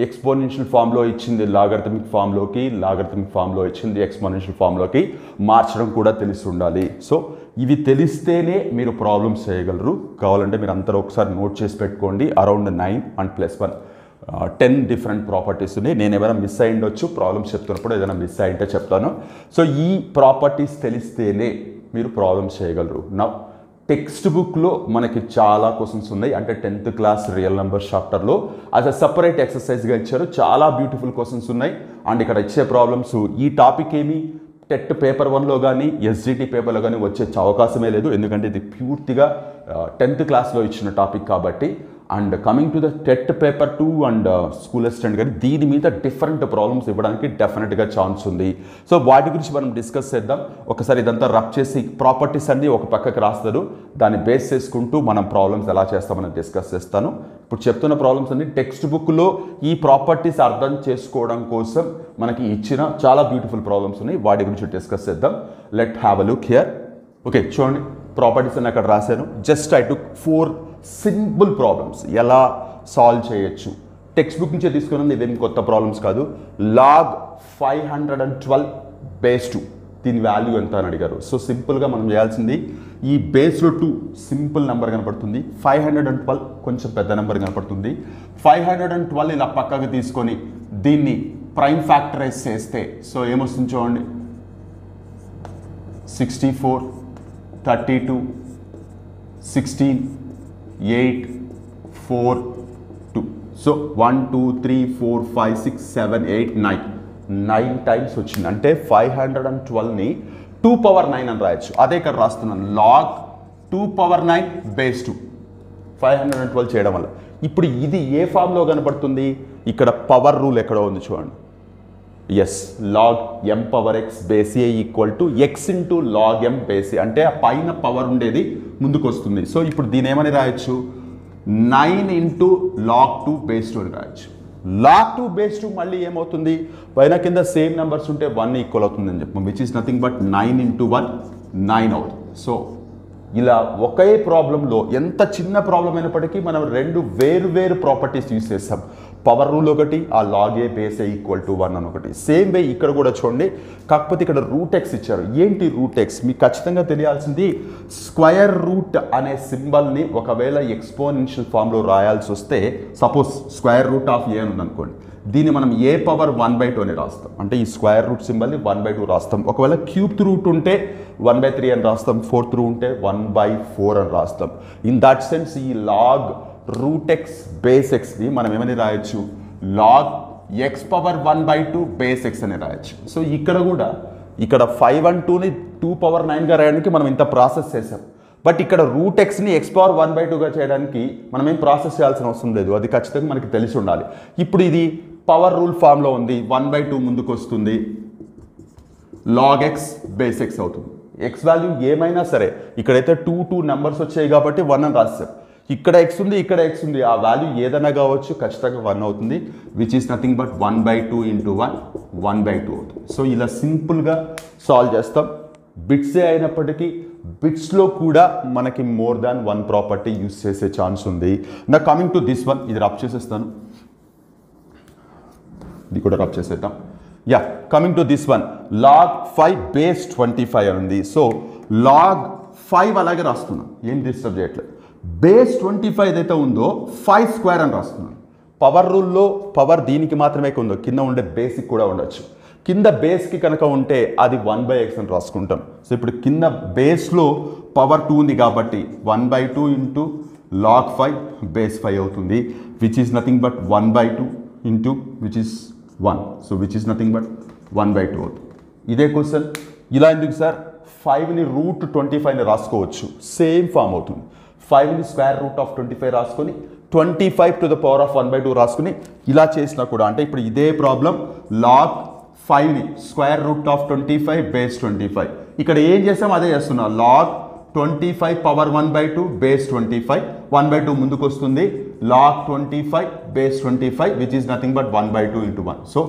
ఎక్స్పోనెన్షియల్ ఫామ్లో ఇచ్చింది లాగరిథమిక్ ఫామ్లోకి, లాగరిథమిక్ ఫామ్లో ఇచ్చింది ఎక్స్పోనెన్షియల్ ఫామ్లోకి మార్చడం కూడా తెలిసి ఉండాలి. సో ఇవి తెలిస్తేనే మీరు ప్రాబ్లమ్స్ చేయగలరు. కావాలంటే మీరు అందరూ ఒకసారి నోట్ చేసి పెట్టుకోండి. అరౌండ్ 9 and +1 10 డిఫరెంట్ ప్రాపర్టీస్ ఉన్నాయి. నేను ఏమైనా మిస్ అయి ఉండొచ్చు, ప్రాబ్లమ్స్ చెప్తున్నప్పుడు ఏదైనా మిస్ అయింటే చెప్తాను. సో ఈ ప్రాపర్టీస్ తెలిస్తేనే మీరు ప్రాబ్లమ్స్ చేయగలరు. నా టెక్స్ట్ బుక్లో మనకి చాలా క్వశ్చన్స్ ఉన్నాయి. అంటే 10th క్లాస్ రియల్ నెంబర్ చాప్టర్లో యాజ్ అ సపరేట్ ఎక్సర్సైజ్గా ఇచ్చారు. చాలా బ్యూటిఫుల్ క్వశ్చన్స్ ఉన్నాయి. అండ్ ఇక్కడ ఇచ్చే ప్రాబ్లమ్స్ ఈ టాపిక్ ఏమి టెట్ పేపర్ 1లో కానీ ఎస్జిటి పేపర్లో కానీ వచ్చే అవకాశమే లేదు. ఎందుకంటే ఇది పూర్తిగా 10th క్లాస్లో ఇచ్చిన టాపిక్ కాబట్టి. And coming to the TET paper 2 and school assistant కానీ దీని మీద డిఫరెంట్ ప్రాబ్లమ్స్ ఇవ్వడానికి డెఫినెట్గా ఛాన్స్ ఉంది. సో వాటి గురించి మనం డిస్కస్ చేద్దాం. ఒకసారి ఇదంతా రబ్ చేసి ప్రాపర్టీస్ అన్ని ఒక పక్కకు రాస్తారు, దాన్ని బేస్ చేసుకుంటూ మనం ప్రాబ్లమ్స్ ఎలా చేస్తామని డిస్కస్ చేస్తాను. ఇప్పుడు చెప్తున్న ప్రాబ్లమ్స్ అన్ని టెక్స్ట్ బుక్లో ఈ ప్రాపర్టీస్ అర్థం చేసుకోవడం కోసం మనకి ఇచ్చిన చాలా బ్యూటిఫుల్ ప్రాబ్లమ్స్ ఉన్నాయి. వాటి గురించి డిస్కస్ చేద్దాం. Let have a look here. Okay, చూడండి ప్రాపర్టీస్ అని అక్కడ రాశాను. Just I took 4 simple problems ఎలా సాల్వ్ చేయొచ్చు. టెక్స్ట్ బుక్ నుంచే తీసుకున్నది, ఇదేం కొత్త ప్రాబ్లమ్స్ కాదు. లాగ్ 512 బేస్ 2 దీని వాల్యూ ఎంత అని అడిగారు. సో సింపుల్గా మనం చేయాల్సింది ఈ బేస్లో 2 సింపుల్ నెంబర్ కనపడుతుంది, 512 కొంచెం పెద్ద నెంబర్ కనపడుతుంది. 512 ఇలా పక్కకు తీసుకొని దీన్ని ప్రైమ్ ఫ్యాక్టరైజ్ చేస్తే సో ఏమొస్తుంది చూడండి, 64, 32, 16, 8, 4, 2. సో 1, 2, 3, 4, 5, 6, 7, 8, 9 టైమ్స్ వచ్చింది. అంటే 512ని 2 power 9 అని రాయొచ్చు. అదే ఇక్కడ రాస్తున్నాను, లాగ్ 2 power 9 బేస్ 2 512 చేయడం వల్ల. ఇప్పుడు ఇది ఏ ఫామ్లో కనపడుతుంది, ఇక్కడ పవర్ రూల్ ఎక్కడో ఉంది చూడండి. Yes, log m power x base a equal to x into log m base a. అంటే ఆ పైన పవర్ ఉండేది ముందుకు వస్తుంది. సో ఇప్పుడు దీని ఏమని రాయొచ్చు, 9 ఇంటూ లాగ్ 2 బేస్ 2 అని రాయొచ్చు. లాగ్ 2 బేస్ 2 మళ్ళీ ఏమవుతుంది, పైన కింద సేమ్ నెంబర్స్ ఉంటే 1 ఈక్వల్ అవుతుందని చెప్పాం, which is nothing but 9 into 1 9 అవుతుంది. సో ఇలా ఒకే ప్రాబ్లంలో ఎంత చిన్న ప్రాబ్లం అయినప్పటికీ మనం 2 వేరు ప్రాపర్టీస్ యూజ్ చేస్తాం. పవర్ రూల్ ఒకటి, ఆ log a base a equal to 1 అని ఒకటి. సేమ్ వే ఇక్కడ కూడా చూడండి, కాకపోతే ఇక్కడ రూట్ ఎక్స్ ఇచ్చారు. ఏంటి రూట్ ఎక్స్, మీకు ఖచ్చితంగా తెలియాల్సింది స్క్వయర్ రూట్ అనే సింబల్ని ఒకవేళ ఎక్స్పోనెన్షియల్ ఫామ్లో రాయాల్సి వస్తే, సపోజ్ స్క్వయర్ రూట్ ఆఫ్ ఏ అని ఉందనుకోండి, దీన్ని మనం ఏ పవర్ 1/2 అని రాస్తాం. అంటే ఈ స్క్వేర్ రూట్ సింబల్ని 1/2 రాస్తాం. ఒకవేళ క్యూబ్త్ రూట్ ఉంటే 1/3 అని రాస్తాం, 4th రూట్ ఉంటే 1/4 అని రాస్తాం. ఇన్ దట్ సెన్స్ ఈ లాగ్ రూట్ ఎక్స్ బేస్ ఎక్స్ని మనం ఏమని రాయొచ్చు, log x power 1/2 base x అని రాయొచ్చు. సో ఇక్కడ కూడా ఇక్కడ 5 and 2ని 2 power 9గా రాయడానికి మనం ఇంత ప్రాసెస్ చేసాం. బట్ ఇక్కడ రూట్ ఎక్స్ని x పవర్ 1/2గా చేయడానికి మనం ఏం ప్రాసెస్ చేయాల్సిన అవసరం లేదు, అది ఖచ్చితంగా మనకి తెలిసి ఉండాలి. ఇప్పుడు ఇది పవర్ రూల్ ఫామ్లో ఉంది, 1/2 ముందుకు వస్తుంది, లాగ్ ఎక్స్ బేస్ ఎక్స్ అవుతుంది. ఎక్స్ వాల్యూ ఏమైనా సరే, ఇక్కడైతే 2 నెంబర్స్ వచ్చాయి కాబట్టి 1 అని రాస్తాం. ఇక్కడ ఎక్స్ ఉంది, ఇక్కడ ఎక్స్ ఉంది, ఆ వాల్యూ ఏదైనా కావచ్చు, ఖచ్చితంగా 1 అవుతుంది, which is nothing but 1/2 into 1 1/2 అవుతుంది. సో ఇలా సింపుల్గా సాల్వ్ చేస్తాం. బిట్సే అయినప్పటికీ బిట్స్లో కూడా మనకి మోర్ దాన్ 1 ప్రాపర్టీ యూస్ చేసే ఛాన్స్ ఉంది. Now coming to this one, ఇది రబ్ చేసేస్తాను, ఇది కూడా రబ్ చేసేద్దాం. Yeah, coming to this one, log 5 base 25 అని ఉంది. సో లాగ్ 5 అలాగే రాస్తున్నాం, ఏం డిస్టర్బ్ చేయట్లేదు. బేస్ 25 ఏదైతే ఉందో 5 స్క్వేర్ అని రాస్తున్నాను. పవర్ రూల్లో పవర్ దీనికి మాత్రమే ఉందో, కింద ఉండే బేసిక్ కూడా ఉండొచ్చు. కింద బేస్కి కనుక ఉంటే అది 1/x అని రాసుకుంటాం. సో ఇప్పుడు కింద బేస్లో పవర్ 2 ఉంది కాబట్టి 1/2 ఇంటూ log 5 బేస్ 5 అవుతుంది, which is nothing but 1/2 into which is 1. So which is nothing but 1/2 అవుతుంది. ఇదే క్వశ్చన్ ఇలా ఎందుకు సార్, 5ని √25ని రాసుకోవచ్చు, సేమ్ ఫామ్ అవుతుంది. 5ని √25 రాసుకొని 25 to the power of 1/2 రాసుకుని ఇలా చేసినా కూడా, అంటే ఇప్పుడు ఇదే ప్రాబ్లం log 5ని √25 బేస్ 25, ఇక్కడ ఏం చేసాం అదే చేస్తున్నా, log 25 power 1/2 బేస్ 25, 1/2 ముందుకు వస్తుంది, log 25 base 25 which is nothing but 1/2 into 1. So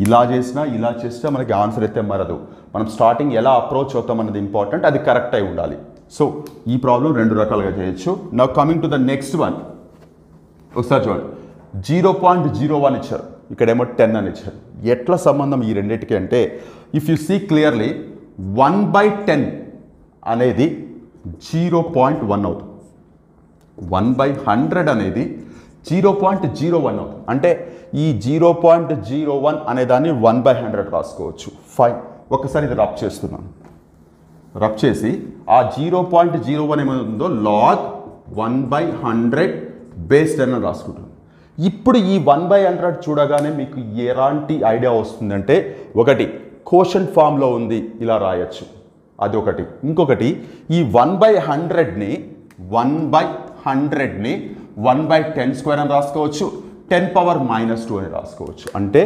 ఇలా చేసినా ఇలా చేసినా మనకి ఆన్సర్ అయితే మారదు. మనం స్టార్టింగ్ ఎలా అప్రోచ్ అవుతాం అన్నది ఇంపార్టెంట్, అది కరెక్ట్ అయి ఉండాలి. సో ఈ ప్రాబ్లం 2 రకాలుగా చేయొచ్చు. Now coming to the next one, ఒకసారి చూడండి. 0.01 ఇచ్చారు, ఇక్కడేమో 10 అని ఇచ్చారు. ఎట్లా సంబంధం ఈ రెండింటికి అంటే, ఇఫ్ యు సీ క్లియర్లీ 1/10 అనేది 0.1 అవుతుంది, 1/100 అనేది 0.01 అవుతుంది. అంటే ఈ 0.01 అనే దాన్ని 1/100 రాసుకోవచ్చు. ఫైన్, ఒకసారి ఇది రబ్ చేస్తున్నాను. రబ్ చేసి ఆ 0.01 ఏమైందో log 1/100 బేస్ 10 అని రాసుకుంటాను. ఇప్పుడు ఈ 1/100 చూడగానే మీకు ఎలాంటి ఐడియా వస్తుందంటే, ఒకటి కోషంట్ ఫామ్లో ఉంది ఇలా రాయొచ్చు, అది ఒకటి. ఇంకొకటి ఈ 1/100ని 1/10² అని రాసుకోవచ్చు, 10⁻⁻2 అని రాసుకోవచ్చు. అంటే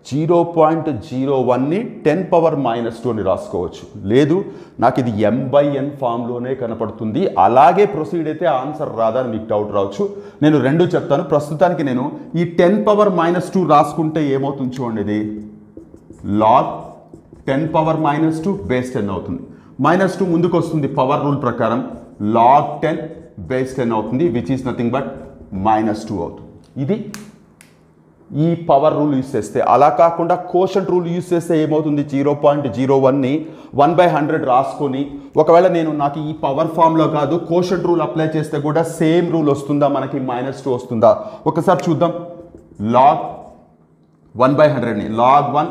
0.01ని 10⁻⁻2 అని రాసుకోవచ్చు. లేదు నాకు ఇది m/n ఫామ్లోనే కనపడుతుంది, అలాగే ప్రొసీడ్ అయితే ఆన్సర్ రాదా అని మీకు డౌట్ రావచ్చు. నేను రెండు చెప్తాను. ప్రస్తుతానికి నేను ఈ 10⁻⁻2 రాసుకుంటే ఏమవుతుంది చూడండి, ఇది log 10⁻⁻2 బేస్ 10 అవుతుంది. -2 ముందుకు వస్తుంది పవర్ రూల్ ప్రకారం, log 10 బేస్ 10 అవుతుంది, విచ్ ఈస్ నథింగ్ బట్ -2 అవుతుంది. ఇది ఈ పవర్ రూల్ యూస్ చేస్తే. అలా కాకుండా కోషంట్ రూల్ యూస్ చేస్తే ఏమవుతుంది, 0.01ని 1/100 రాసుకొని, ఒకవేళ నాకు ఈ పవర్ ఫామ్లో కాదు కోషంట్ రూల్ అప్లై చేస్తే కూడా సేమ్ రూల్ వస్తుందా, మనకి -2 వస్తుందా ఒకసారి చూద్దాం. log 1/100ని log 1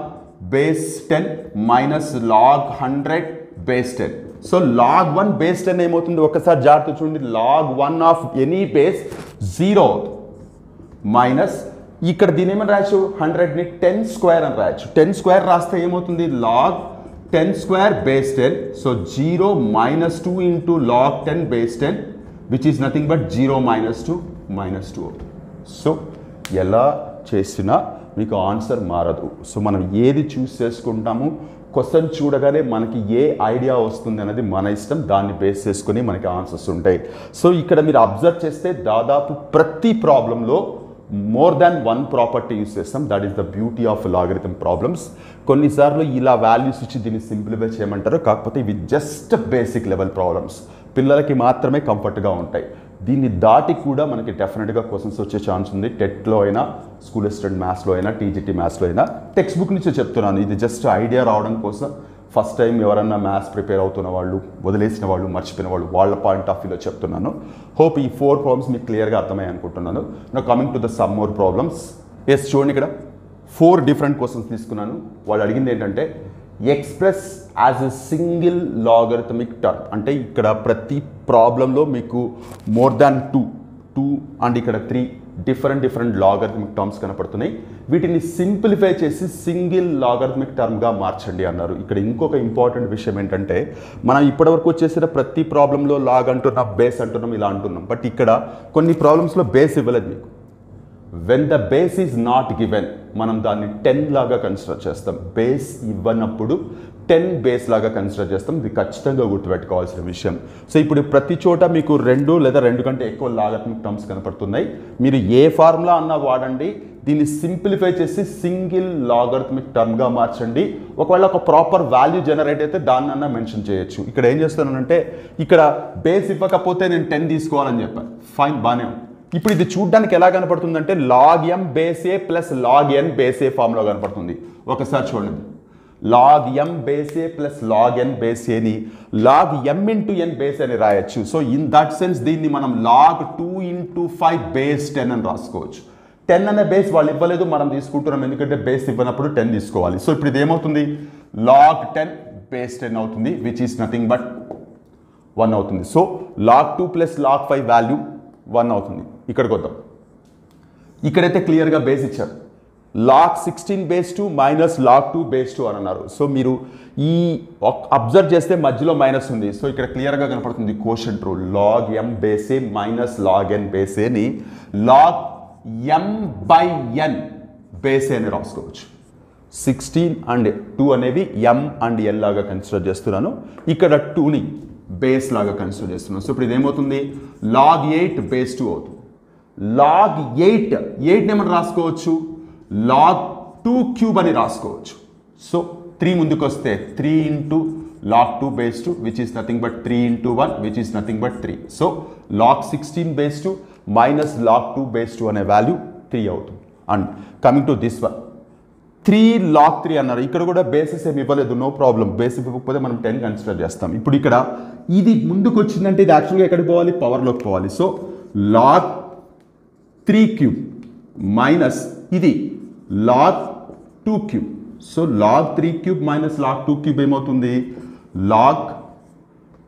base 10 minus log 100 base 10. So log 1 base 10 ఏమవుతుంది ఒకసారి జాగ్రత్త చూడండి, log 1 ఆఫ్ ఎనీ బేస్ 0 అవుతుంది, మైనస్ ఇక్కడ దీని ఏమని రాయచ్చు, 100ని 10² అని రాయచ్చు. 10² రాస్తే ఏమవుతుంది, log 10² base 10. So 0 -2 into log 10 base 10 which is nothing but 0 -2 అవుతుంది. సో ఎలా చేసినా మీకు ఆన్సర్ మారదు. సో మనం ఏది చూస్ చేసుకుంటాము, క్వశ్చన్ చూడగానే మనకి ఏ ఐడియా వస్తుంది అనేది మన ఇష్టం, దాన్ని బేస్ చేసుకొని మనకి ఆన్సర్స్ ఉంటాయి. సో ఇక్కడ మీరు అబ్జర్వ్ చేస్తే దాదాపు ప్రతి ప్రాబ్లంలో మోర్ దాన్ 1 ప్రాపర్టీ యూస్ చేస్తాం. That is the beauty of logarithm problems. కొన్నిసార్లు ఇలా వాల్యూస్ ఇచ్చి దీన్ని సింప్లిఫై చేయమంటారు, కాకపోతే ఇవి జస్ట్ బేసిక్ లెవెల్ ప్రాబ్లమ్స్, పిల్లలకి మాత్రమే కంఫర్ట్గా ఉంటాయి. దీన్ని దాటి కూడా మనకి డెఫినెట్గా క్వశ్చన్స్ వచ్చే ఛాన్స్ ఉంది. టెట్లో అయినా, స్కూల్ అసిస్టెంట్ మ్యాథ్స్లో అయినా, టీజీటీ మ్యాథ్స్లో అయినా. టెక్స్ట్ బుక్ నుంచి చెప్తున్నాను, ఇది జస్ట్ ఐడియా రావడం కోసం. ఫస్ట్ టైం ఎవరన్నా మ్యాథ్స్ ప్రిపేర్ అవుతున్న వాళ్ళు, వదిలేసిన వాళ్ళు, మర్చిపోయిన వాళ్ళు, వాళ్ళ పాయింట్ ఆఫ్ వ్యూలో చెప్తున్నాను. హోప్ ఈ 4 ప్రాబ్లమ్స్ మీకు క్లియర్గా అర్థమయ్యాయి అనుకుంటున్నాను. Now coming to the some more problems. Yes చూడండి, ఇక్కడ 4 డిఫరెంట్ క్వశ్చన్స్ తీసుకున్నాను. వాళ్ళు అడిగింది ఏంటంటే, express as a single logarithmic term. అంటే ఇక్కడ ప్రతి ప్రాబ్లంలో మీకు మోర్ దాన్ 2 అండ్ ఇక్కడ 3 డిఫరెంట్ లాగరిథమిక్ టర్మ్స్ కనపడుతున్నాయి. వీటిని సింప్లిఫై చేసి సింగిల్ లాగరిథమిక్ టర్మ్గా మార్చండి అన్నారు. ఇక్కడ ఇంకొక ఇంపార్టెంట్ విషయం ఏంటంటే, మనం ఇప్పటివరకు వచ్చేసిన ప్రతి ప్రాబ్లంలో లాగ్ అంటున్నాం, బేస్ అంటున్నాం, ఇలా అంటున్నాం. బట్ ఇక్కడ కొన్ని ప్రాబ్లమ్స్లో బేస్ ఇవ్వలేదు మీకు. When the base is not given మనం దాన్ని 10 లాగా కన్సిడర్ చేస్తాం. బేస్ ఇవ్వనప్పుడు 10 బేస్ లాగా కన్సిడర్ చేస్తాం. ఇది ఖచ్చితంగా గుర్తుపెట్టుకోవాల్సిన విషయం. సో ఇప్పుడు ప్రతి చోట మీకు 2 లేదా 2 కంటే ఎక్కువ లాగరిథమిక్ టర్మ్స్ కనపడుతున్నాయి. మీరు ఏ ఫార్ములా అన్నా వాడండి, దీన్ని సింప్లిఫై చేసి సింగిల్ లాగరిథమిక్ టర్మ్గా మార్చండి. ఒకవేళ ఒక ప్రాపర్ వాల్యూ జనరేట్ అయితే దాన్నన్నా మెన్షన్ చేయొచ్చు. ఇక్కడ ఏం చేస్తున్నానంటే, ఇక్కడ బేస్ ఇవ్వకపోతే నేను 10 తీసుకోవాలని చెప్పాను. ఫైన్, బాగానే ఉంది. ఇప్పుడు ఇది చూడడానికి ఎలా కనపడుతుందంటే, log m base a plus log n base a ఫామ్లో కనపడుతుంది. ఒకసారి చూడండి, log m base a plus log n base a ని log m into n base అని రాయొచ్చు. సో ఇన్ దట్ సెన్స్ దీన్ని మనం log 2 ఇంటూ 5 బేస్ 10 అని రాసుకోవచ్చు. 10 అనే బేస్ వాళ్ళు ఇవ్వలేదు, మనం తీసుకుంటున్నాం ఎందుకంటే బేస్ ఇవ్వనప్పుడు 10 తీసుకోవాలి. సో ఇప్పుడు ఇది ఏమవుతుంది, log 10 బేస్ 10 అవుతుంది, విచ్ ఈస్ నథింగ్ బట్ 1 అవుతుంది. So log 2 plus log 5 value 1 అవుతుంది. ఇక్కడికి వద్దాం. ఇక్కడైతే క్లియర్గా బేస్ ఇచ్చారు, log 16 base 2 minus log 2 base 2 అని అన్నారు. సో మీరు ఈ అబ్జర్వ్ చేస్తే మధ్యలో మైనస్ ఉంది. సో ఇక్కడ క్లియర్గా కనపడుతుంది quotient rule, log m base a minus log n base a ని log m by n base a అని రాసుకోవచ్చు. 16 అండ్ 2 అనేవి m అండ్ n లాగా కన్సిడర్ చేస్తున్నాను, ఇక్కడ 2ని బేస్ లాగా కన్సిడర్ చేస్తున్నాను. సో ఇప్పుడు ఇది ఏమవుతుంది, log 8 బేస్ 2 అవుతుంది. log 8 ఏమని రాసుకోవచ్చు, log 2 క్యూబ్ అని రాసుకోవచ్చు. సో 3 ముందుకు వస్తే 3 into log 2 base 2 which is nothing but 3 into 1 which is nothing but 3. So log 16 base 2 minus log 2 base 2 అనే వాల్యూ 3 అవుతుంది. And coming to this one, 3 log 3 అన్నారు. ఇక్కడ కూడా బేసిస్ ఏమి ఇవ్వలేదు, నో ప్రాబ్లం, బేస్ ఇవ్వకపోతే మనం 10 కన్సిడర్ చేస్తాం. ఇప్పుడు ఇక్కడ ఇది ముందుకు వచ్చిందంటే ఇది యాక్చువల్గా ఎక్కడికి పోవాలి, పవర్లోకి పోవాలి. సో log 3 క్యూబ్ మైనస్ ఇది log 2 cube. So log 3 cube minus log 2 cube ఏమవుతుంది, log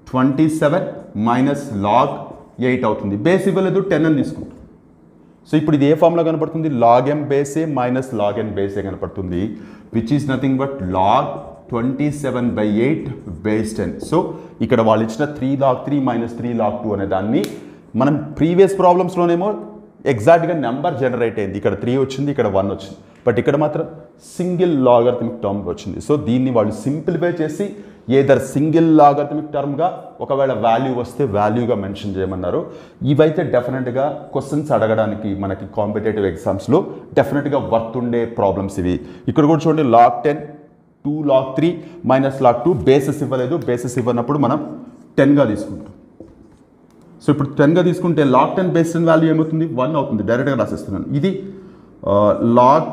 27 మైనస్ log 8 అవుతుంది. బేస్ ఇవ్వలేదు, 10 అని తీసుకుంటాం. సో ఇప్పుడు ఇది ఏ ఫామ్లో కనపడుతుంది, log m base a minus log n base a కనపడుతుంది, which is nothing but log 27/8 base 10. So ఇక్కడ వాళ్ళు ఇచ్చిన 3 log 3 మైనస్ 3 log 2 అనే దాన్ని మనం ప్రీవియస్ ప్రాబ్లమ్స్లోనేమో ఎగ్జాక్ట్గా నెంబర్ జనరేట్ అయింది, ఇక్కడ 3 వచ్చింది, ఇక్కడ 1 వచ్చింది, బట్ ఇక్కడ మాత్రం సింగిల్ లాగరిథమిక్ టర్మ్ వచ్చింది. సో దీన్ని వాళ్ళు సింప్లిఫై చేసి ఏదర్ సింగిల్ లాగరిథమిక్ టర్మ్గా ఒకవేళ వాల్యూ వస్తే వాల్యూగా మెన్షన్ చేయమన్నారు. ఇవైతే డెఫినెట్గా క్వశ్చన్స్ అడగడానికి మనకి కాంపిటేటివ్ ఎగ్జామ్స్లో డెఫినెట్గా వర్త్ ఉండే ప్రాబ్లమ్స్ ఇవి. ఇక్కడ కూడా చూడండి, log 10 2 log 3 minus log 2 basis ఇవ్వలేదు, బేసిస్ ఇవ్వనప్పుడు మనం 10గా తీసుకుంటాం. సో ఇప్పుడు 10గా తీసుకుంటే log 10 బేస్ 10 వాల్యూ ఏమవుతుంది, 1 అవుతుంది, డైరెక్ట్గా రాసేస్తున్నాను. ఇది log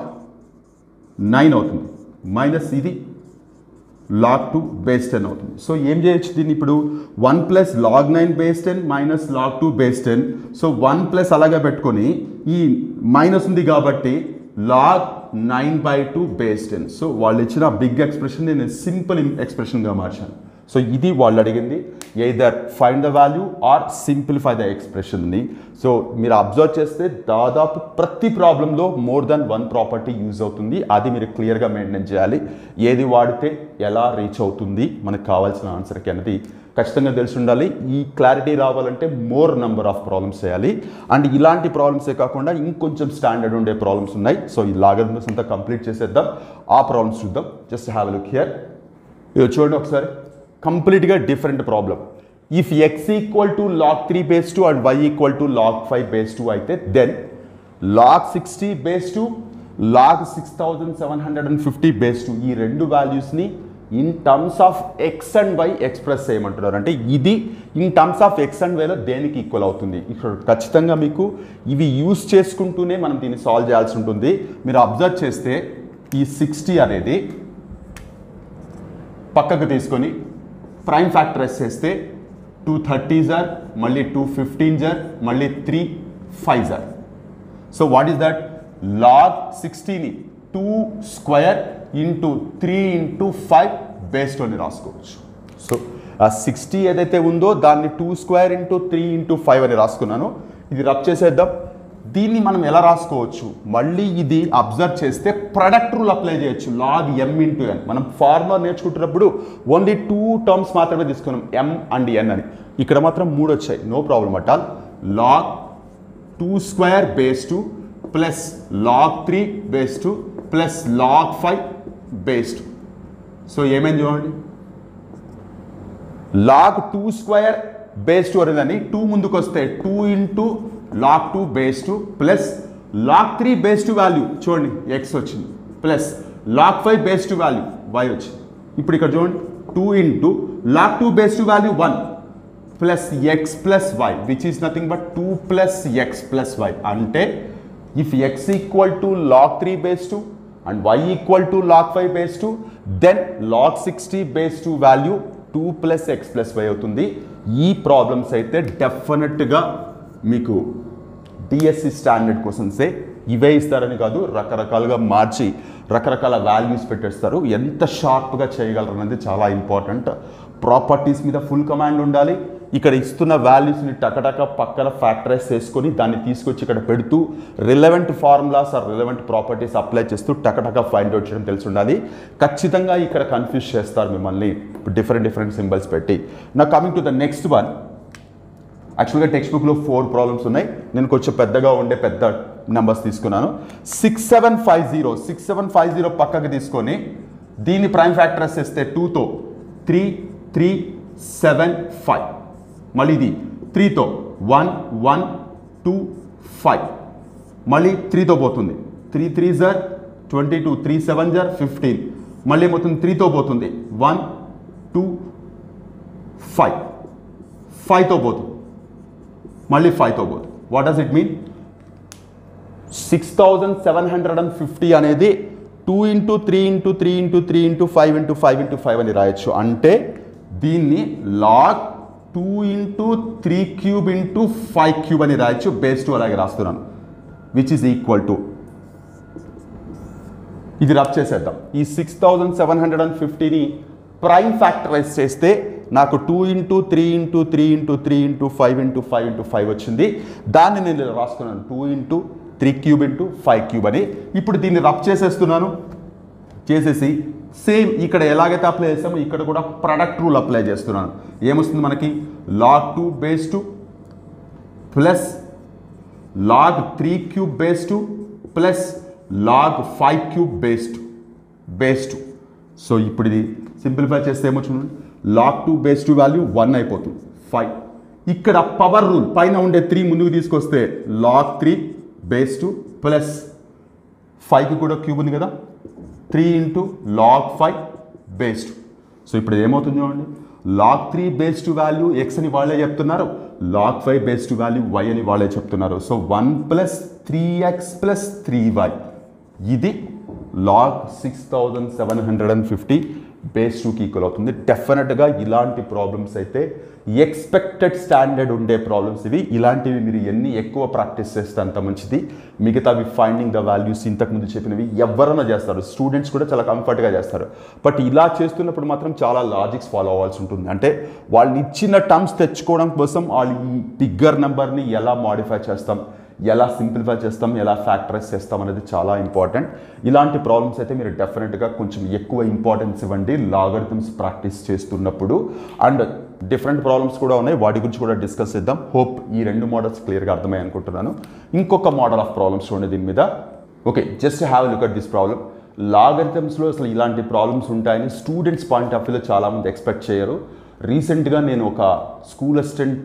9 అవుతుంది మైనస్ ఇది log 2 బేస్ 10 అవుతుంది. సో ఏం చేయొచ్చు దీన్ని, ఇప్పుడు 1 plus log 9 base 10 minus log 2 base 10. So 1 plus అలాగే పెట్టుకొని ఈ మైనస్ ఉంది కాబట్టి log 9/2 బేస్ 10. సో వాళ్ళు ఇచ్చిన బిగ్ ఎక్స్ప్రెషన్ నేను సింపుల్ ఎక్స్ప్రెషన్గా మార్చాను. సో ఇది వాళ్ళు అడిగింది, either find the value or simplify the ఎక్స్ప్రెషన్ని. సో మీరు అబ్జర్వ్ చేస్తే దాదాపు ప్రతి ప్రాబ్లంలో మోర్ దెన్ 1 ప్రాపర్టీ యూజ్ అవుతుంది, అది మీరు క్లియర్గా మెయింటైన్ చేయాలి. ఏది వాడితే ఎలా రీచ్ అవుతుంది మనకు కావాల్సిన ఆన్సర్కి అనేది ఖచ్చితంగా తెలిసి ఉండాలి. ఈ క్లారిటీ రావాలంటే మోర్ నెంబర్ ఆఫ్ ప్రాబ్లమ్స్ చేయాలి. అండ్ ఇలాంటి ప్రాబ్లమ్సే కాకుండా ఇంకొంచెం స్టాండర్డ్ ఉండే ప్రాబ్లమ్స్ ఉన్నాయి. సో ఈ లాగరిథమ్స్ అంతా కంప్లీట్ చేసేద్దాం, ఆ ప్రాబ్లమ్స్ చూద్దాం. Just have a look here. ఇది చూడండి ఒకసారి, కంప్లీట్గా different problem. If x equal to log 3 base 2 and y equal to log 5 base 2 అయితే then log 60 base 2 log 6750 base 2 ఈ రెండు వాల్యూస్ని in terms of x and y express చేయమంటున్నారు. అంటే ఇది in terms of x and వైలో దేనికి equal అవుతుంది. ఇక్కడ ఖచ్చితంగా మీకు ఇవి యూజ్ చేసుకుంటూనే మనం దీన్ని సాల్వ్ చేయాల్సి ఉంటుంది. మీరు అబ్జర్వ్ చేస్తే ఈ 60 అనేది పక్కకు తీసుకొని ప్రైమ్ ఫ్యాక్టరైజ్ చేస్తే 2 30s ఆర్, మళ్ళీ 2 15s ఆర్, మళ్ళీ 3 5s are. So what is that, log 60ని 2 స్క్వేర్ ఇంటూ 3 ఇంటూ 5 బేస్ 2 అని రాసుకోవచ్చు. సో ఆ 60 ఏదైతే ఉందో దాన్ని 2 స్క్వేర్ ఇంటూ 3 ఇంటూ 5 అని రాసుకున్నాను. ఇది రబ్ చేసేద్దాం. దీన్ని మనం ఎలా రాసుకోవచ్చు, మళ్ళీ ఇది అబ్జర్వ్ చేస్తే ప్రొడక్ట్ రూల్ అప్లై చేయొచ్చు, log m ఇంటూ n. మనం ఫార్ములా నేర్చుకుంటున్నప్పుడు ఓన్లీ 2 టర్మ్స్ మాత్రమే తీసుకున్నాం, m అండ్ n అని. ఇక్కడ మాత్రం 3 వచ్చాయి, no problem at all. log 2 square base 2 plus log 3 base 2 plus log 5 base 2. So ఏమైంది చూడండి, log 2 స్క్వేర్ బేస్ 2 అనేదాన్ని 2 ముందుకు వస్తే 2 into log 2 base 2 plus log 3 base 2 value చూడండి x వచ్చింది, plus log 5 base 2 value y వచ్చింది. ఇప్పుడు ఇక్కడ చూడండి 2 into log 2 base 2 value 1 plus x plus y which is nothing but 2 plus x plus y. అంటే if x equal to log 3 base 2 and y equal to log 5 base 2 then log 60 base 2 value 2 plus x plus y అవుతుంది. ఈ problems అయితే డెఫినెట్గా మీకు DSC standard క్వశ్చన్సే, ఇవే ఇస్తారని కాదు, రకరకాలుగా మార్చి రకరకాల వాల్యూస్ పెట్టేస్తారు. ఎంత షార్ప్గా చేయగలరు అనేది చాలా ఇంపార్టెంట్. ప్రాపర్టీస్ మీద ఫుల్ కమాండ్ ఉండాలి. ఇక్కడ ఇస్తున్న వాల్యూస్ని టకటక పక్కన ఫ్యాక్టరైజ్ చేసుకొని దాన్ని తీసుకొచ్చి ఇక్కడ పెడుతూ relevant formulas or relevant properties apply చేస్తూ టకటక ఫైండ్ అవుట్ చేయడం తెలిసి ఉండాలి. ఖచ్చితంగా ఇక్కడ కన్ఫ్యూజ్ చేస్తారు మిమ్మల్ని డిఫరెంట్ సింబల్స్ పెట్టి. నా coming to the next one. యాక్చువల్గా టెక్స్ట్ బుక్లో 4 ప్రాబ్లమ్స్ ఉన్నాయి. నేను కొంచెం పెద్దగా ఉండే పెద్ద నెంబర్స్ తీసుకున్నాను. 6750 పక్కకి తీసుకొని దీన్ని ప్రైమ్ ఫ్యాక్టరైజ్ చేస్తే 2తో 3, 3, 7, 5. మళ్ళీ ఇది 3తో 1, 1, 2, 5. మళ్ళీ 3తో పోతుంది. 3 3 జర్ 22, 3 7 జర్ 15. మళ్ళీ మొత్తం 3తో పోతుంది. 1, 2, 5. 5తో పోతుంది. మళ్ళీ 5తో పోతుంది. What does it mean? 6750 అనేది 2 × 3 × 3 × 3 × 5 × 5 × 5 అని రాయొచ్చు. అంటే దీన్ని log 2 × 3³ × 5³ అని రాయొచ్చు. బేస్ 2 అలాగే రాస్తున్నాను. విచ్ ఈజ్ ఈక్వల్ టు, ఇది రబ్ చేసేద్దాం. ఈ 6750ని ప్రైమ్ ఫ్యాక్టరైజ్ చేస్తే నాకు 2 × 3 × 3 × 3 × 5 × 5 × 5 వచ్చింది. దాన్ని నేను రాసుకున్నాను 2 × 3³ × 5³ అని. ఇప్పుడు దీన్ని రబ్ చేసేస్తున్నాను. చేసేసి సేమ్ ఇక్కడ ఎలాగైతే అప్లై చేస్తామో ఇక్కడ కూడా ప్రొడక్ట్ రూల్ అప్లై చేస్తున్నాను. ఏమొస్తుంది మనకి? log 2 base 2 plus log 3³ base 2 plus log 5³ base 2. So ఇప్పుడు ఇది సింప్లిఫై చేస్తే ఏమొచ్చింది? log 2 బేస్ 2 వాల్యూ 1 అయిపోతుంది. 5. ఇక్కడ పవర్ రూల్ పైన ఉండే 3 ముందుకు తీసుకొస్తే log 3 బేస్ 2 ప్లస్ 5కి కూడా క్యూబ్ ఉంది కదా, 3 × log 5 బేస్ 2. సో ఇప్పుడు ఏమవుతుంది చూడండి, log 3 బేస్ 2 వాల్యూ x అని వాళ్ళే చెప్తున్నారు, log 5 బేస్ 2 వాల్యూ y అని వాళ్ళే చెప్తున్నారు. So 1 + 3x + 3y. ఇది log 6750 బేస్ 2కి ఈక్వల్ అవుతుంది. డెఫినెట్గా ఇలాంటి ప్రాబ్లమ్స్ అయితే ఎక్స్పెక్టెడ్ స్టాండర్డ్ ఉండే ప్రాబ్లమ్స్ ఇవి. ఇలాంటివి మీరు ఎన్ని ఎక్కువ ప్రాక్టీస్ చేస్తే అంత మంచిది. మిగతావి ఫైండింగ్ ద వాల్యూస్ ఇంతకుముందు చెప్పినవి ఎవరైనా చేస్తారు, స్టూడెంట్స్ కూడా చాలా కంఫర్ట్గా చేస్తారు. బట్ ఇలా చేస్తున్నప్పుడు మాత్రం చాలా లాజిక్స్ ఫాలో అవ్వాల్సి ఉంటుంది. అంటే వాళ్ళు ఇచ్చిన టర్మ్స్ తెచ్చుకోవడం కోసం వాళ్ళు ఈ బిగ్గర్ నెంబర్ని ఎలా మాడిఫై చేస్తాం, ఎలా సింప్లిఫై చేస్తాం, ఎలా ఫ్యాక్టరైజ్ చేస్తాం అనేది చాలా ఇంపార్టెంట్. ఇలాంటి ప్రాబ్లమ్స్ అయితే మీరు డెఫినెట్గా కొంచెం ఎక్కువ ఇంపార్టెన్స్ ఇవ్వండి లాగరిథమ్స్ ప్రాక్టీస్ చేస్తున్నప్పుడు. అండ్ డిఫరెంట్ ప్రాబ్లమ్స్ కూడా ఉన్నాయి, వాటి గురించి కూడా డిస్కస్ చేద్దాం. హోప్ ఈ 2 మోడల్స్ క్లియర్గా అర్థమయ్యాయి అనుకుంటున్నాను. ఇంకొక మోడల్ ఆఫ్ ప్రాబ్లమ్స్ చూడండి దీని మీద. Okay, just have look at this problem. లాగరిథమ్స్లో అసలు ఇలాంటి ప్రాబ్లమ్స్ ఉంటాయని స్టూడెంట్స్ పాయింట్ ఆఫ్ వ్యూలో చాలామంది ఎక్స్పెక్ట్ చేయరు. రీసెంట్గా నేను ఒక school assistant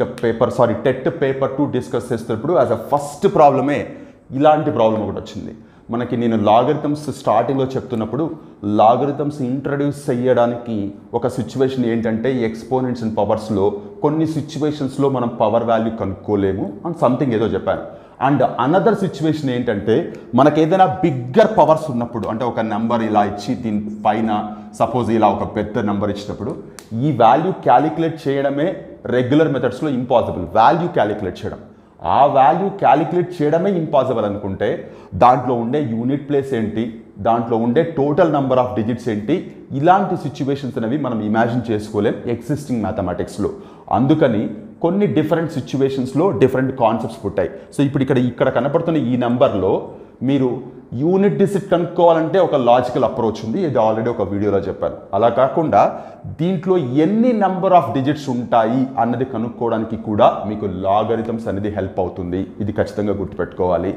TET paper 2 discuss చేస్తున్నప్పుడు యాజ్ అ ఫస్ట్ ప్రాబ్లమే ఇలాంటి ప్రాబ్లం ఒకటి వచ్చింది మనకి. నేను లాగరిథమ్స్ స్టార్టింగ్లో చెప్తున్నప్పుడు లాగరిథమ్స్ ఇంట్రడ్యూస్ చేయడానికి ఒక సిచ్యువేషన్ ఏంటంటే ఎక్స్పోనెంట్స్ అండ్ పవర్స్లో కొన్ని సిచ్యువేషన్స్లో మనం పవర్ వాల్యూ కనుక్కోలేము అండ్ సంథింగ్ ఏదో చెప్పాను. అండ్ అనదర్ సిచ్యువేషన్ ఏంటంటే మనకు ఏదైనా బిగ్గర్ పవర్స్ ఉన్నప్పుడు, అంటే ఒక నెంబర్ ఇలా ఇచ్చి దీనిపైన సపోజ్ ఇలా ఒక పెద్ద నెంబర్ ఇచ్చినప్పుడు ఈ వాల్యూ క్యాలిక్యులేట్ చేయడమే రెగ్యులర్ మెథడ్స్లో ఇంపాసిబుల్. వాల్యూ క్యాలిక్యులేట్ చేయడం, ఆ వాల్యూ క్యాలిక్యులేట్ చేయడమే ఇంపాసిబుల్ అనుకుంటే దాంట్లో ఉండే యూనిట్ ప్లేస్ ఏంటి, దాంట్లో ఉండే టోటల్ నెంబర్ ఆఫ్ డిజిట్స్ ఏంటి, ఇలాంటి సిచ్యువేషన్స్ అనేవి మనం ఇమాజిన్ చేసుకోలేం ఎగ్జిస్టింగ్ మ్యాథమెటిక్స్లో. అందుకని కొన్ని డిఫరెంట్ సిచ్యువేషన్స్లో డిఫరెంట్ కాన్సెప్ట్స్ పుట్టాయి. సో ఇప్పుడు ఇక్కడ కనపడుతున్న ఈ నెంబర్లో మీరు యూనిట్ డిజిట్ కనుక్కోవాలంటే ఒక లాజికల్ అప్రోచ్ ఉంది, ఇది ఆల్రెడీ ఒక వీడియోలో చెప్పాను. అలా కాకుండా దీంట్లో ఎన్ని నెంబర్ ఆఫ్ డిజిట్స్ ఉంటాయి అన్నది కనుక్కోవడానికి కూడా మీకు లాగరిథమ్స్ అనేది హెల్ప్ అవుతుంది. ఇది ఖచ్చితంగా గుర్తుపెట్టుకోవాలి.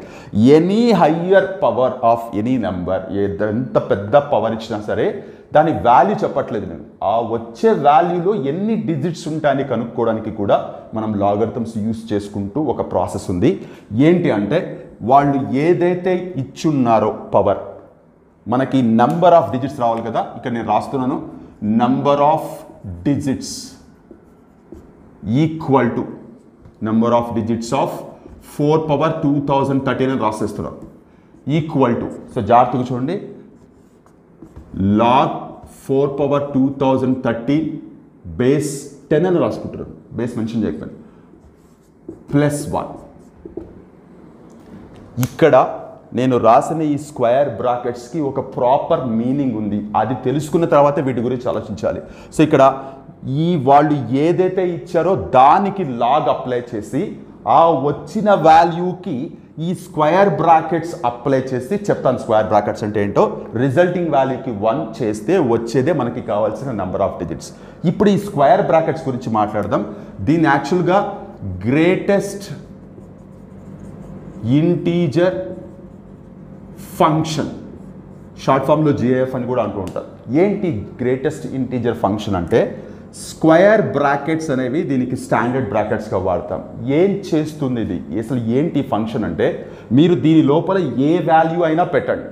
Any higher power of any number, ఎంత పెద్ద పవర్ ఇచ్చినా సరే దాని వాల్యూ చెప్పట్లేదు నేను, ఆ వచ్చే వాల్యూలో ఎన్ని డిజిట్స్ ఉంటాయని కనుక్కోవడానికి కూడా మనం లాగరిథమ్స్ యూస్ చేసుకుంటూ ఒక ప్రాసెస్ ఉంది. ఏంటి అంటే వాళ్ళు ఏదైతే ఇచ్చున్నారో పవర్, మనకి నంబర్ ఆఫ్ డిజిట్స్ రావాలి కదా. ఇక్కడ నేను రాస్తున్నాను number of digits equal to number of digits of 4^2013 అని రాసేస్తున్నాం ఈక్వల్ టు. సో జాగ్రత్తగా చూడండి, log 4^2013 బేస్ 10 అని రాసుకుంటున్నాను, బేస్ మెన్షన్ చేయకపోయింది, +1. ఇక్కడ నేను రాసిన ఈ స్క్వేర్ బ్రాకెట్స్కి ఒక ప్రాపర్ మీనింగ్ ఉంది. అది తెలుసుకున్న తర్వాత వీటి గురించి ఆలోచించాలి. సో ఇక్కడ ఈ వాళ్ళు ఏదైతే ఇచ్చారో దానికి లాగ్ అప్లై చేసి ఆ వచ్చిన వాల్యూకి ఈ స్క్వేర్ బ్రాకెట్స్ అప్లై చేసి చెప్తాను. స్క్వేర్ బ్రాకెట్స్ అంటే ఏంటో, రిజల్టింగ్ వాల్యూకి 1 చేస్తే వచ్చేదే మనకి కావాల్సిన నెంబర్ ఆఫ్ డిజిట్స్. ఇప్పుడు ఈ స్క్వేర్ బ్రాకెట్స్ గురించి మాట్లాడదాం. దీన్ని యాక్చువల్గా గ్రేటెస్ట్ ఇంటీజర్ ఫంక్షన్, షార్ట్ ఫామ్లో GIF అని కూడా అంటూ ఉంటారు. ఏంటి గ్రేటెస్ట్ ఇంటీజర్ ఫంక్షన్ అంటే, స్క్వేర్ బ్రాకెట్స్ అనేవి దీనికి స్టాండర్డ్ బ్రాకెట్స్గా వాడతాం. ఏం చేస్తుంది ఇది, అసలు ఏంటి ఫంక్షన్ అంటే, మీరు దీని లోపల ఏ వాల్యూ అయినా పెట్టండి,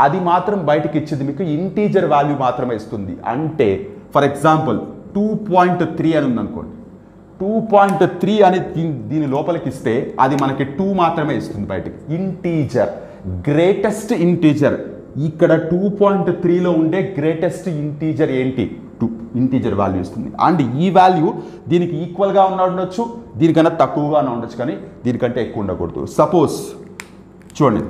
అది మాత్రం బయటకి ఇచ్చేది మీకు ఇంటీజర్ వాల్యూ మాత్రమే ఇస్తుంది. అంటే ఫర్ ఎగ్జాంపుల్ 2.3 అని ఉందనుకోండి, 2.3 అని దీని లోపలికి ఇస్తే అది మనకి 2 మాత్రమే ఇస్తుంది బయటకి. Integer, greatest integer. ఇక్కడ 2.3లో ఉండే గ్రేటెస్ట్ ఇంటీజర్ ఏంటి, 2 ఇంటీజర్ వాల్యూ ఇస్తుంది. అండ్ ఈ వాల్యూ దీనికి ఈక్వల్గా ఉండొచ్చు, దీనికన్నా తక్కువగా ఉండొచ్చు, కానీ దీనికంటే ఎక్కువ ఉండకూడదు. సపోజ్ చూడండి,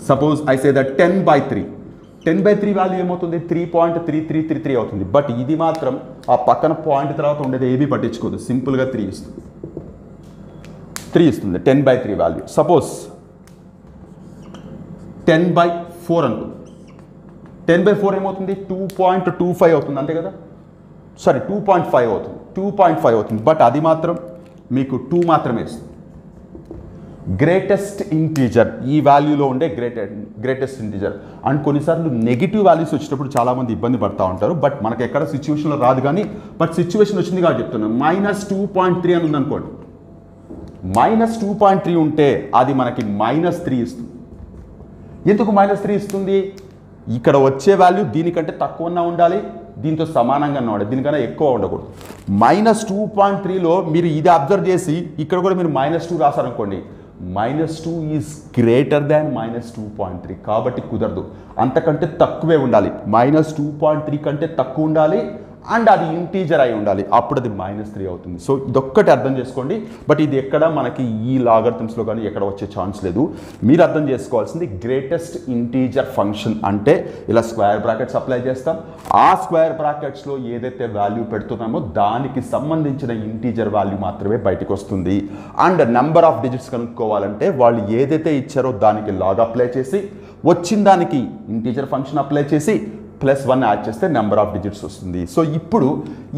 suppose I say that 10/3. 10/3 value ఏమవుతుంది, 3.3333 అవుతుంది. బట్ ఇది మాత్రం ఆ పక్కన పాయింట్ తర్వాత ఉండేది ఏమీ పట్టించుకోదు, సింపుల్గా 3 ఇస్తుంది. 3 ఇస్తుంది 10/3 వాల్యూ. సపోజ్ 10/4 అనుకుంది. 10/4 ఏమవుతుంది, 2.25 అవుతుంది, అంతే కదా. సారీ 2.5 అవుతుంది, 2.5 అవుతుంది. బట్ అది మాత్రం మీకు 2 మాత్రమే ఇస్తుంది. గ్రేటెస్ట్ ఇంటీజర్, ఈ వాల్యూలో ఉండే గ్రేటెస్ట్ ఇంటీజర్. అండ్ కొన్నిసార్లు నెగిటివ్ వాల్యూస్ వచ్చేటప్పుడు చాలామంది ఇబ్బంది పడుతూ ఉంటారు. బట్ మనకి ఎక్కడ సిచ్యువేషన్లో రాదు, కానీ బట్ సిచ్యువేషన్ వచ్చింది కాబట్టి చెప్తున్నాను. -2.3 అని ఉందనుకోండి, -2.3 ఉంటే అది మనకి -3 ఇస్తుంది. ఎందుకు -3 ఇస్తుంది, ఇక్కడ వచ్చే వాల్యూ దీనికంటే తక్కువన్నా ఉండాలి, దీంతో సమానంగా ఉండాలి, దీనికన్నా ఎక్కువ ఉండకూడదు. -2.3లో మీరు ఇది అబ్జర్వ్ చేసి ఇక్కడ కూడా మీరు -2 రాశారనుకోండి, -2 ఈజ్ గ్రేటర్ దాన్ -2.3. కాబట్టి కుదరదు, అంతకంటే తక్కువే ఉండాలి. -2.3 కంటే తక్కువ ఉండాలి, అండ్ అది ఇంటీజర్ అయి ఉండాలి, అప్పుడు అది -3 అవుతుంది. సో ఇదొక్కటి అర్థం చేసుకోండి. బట్ ఇది ఎక్కడ మనకి ఈ లాగరిథమ్స్లో కానీ ఎక్కడ వచ్చే ఛాన్స్ లేదు. మీరు అర్థం చేసుకోవాల్సింది గ్రేటెస్ట్ ఇంటీజర్ ఫంక్షన్ అంటే ఇలా స్క్వేర్ బ్రాకెట్స్ అప్లై చేస్తాం. ఆ స్క్వేర్ బ్రాకెట్స్లో ఏదైతే వాల్యూ పెడుతున్నామో దానికి సంబంధించిన ఇంటీజర్ వాల్యూ మాత్రమే బయటకు వస్తుంది. అండ్ నెంబర్ ఆఫ్ డిజిట్స్ కనుక్కోవాలంటే వాళ్ళు ఏదైతే ఇచ్చారో దానికి లాగ్ అప్లై చేసి, వచ్చిన దానికి ఇంటీజర్ ఫంక్షన్ అప్లై చేసి +1 యాడ్ చేస్తే నెంబర్ ఆఫ్ డిజిట్స్ వస్తుంది. సో ఇప్పుడు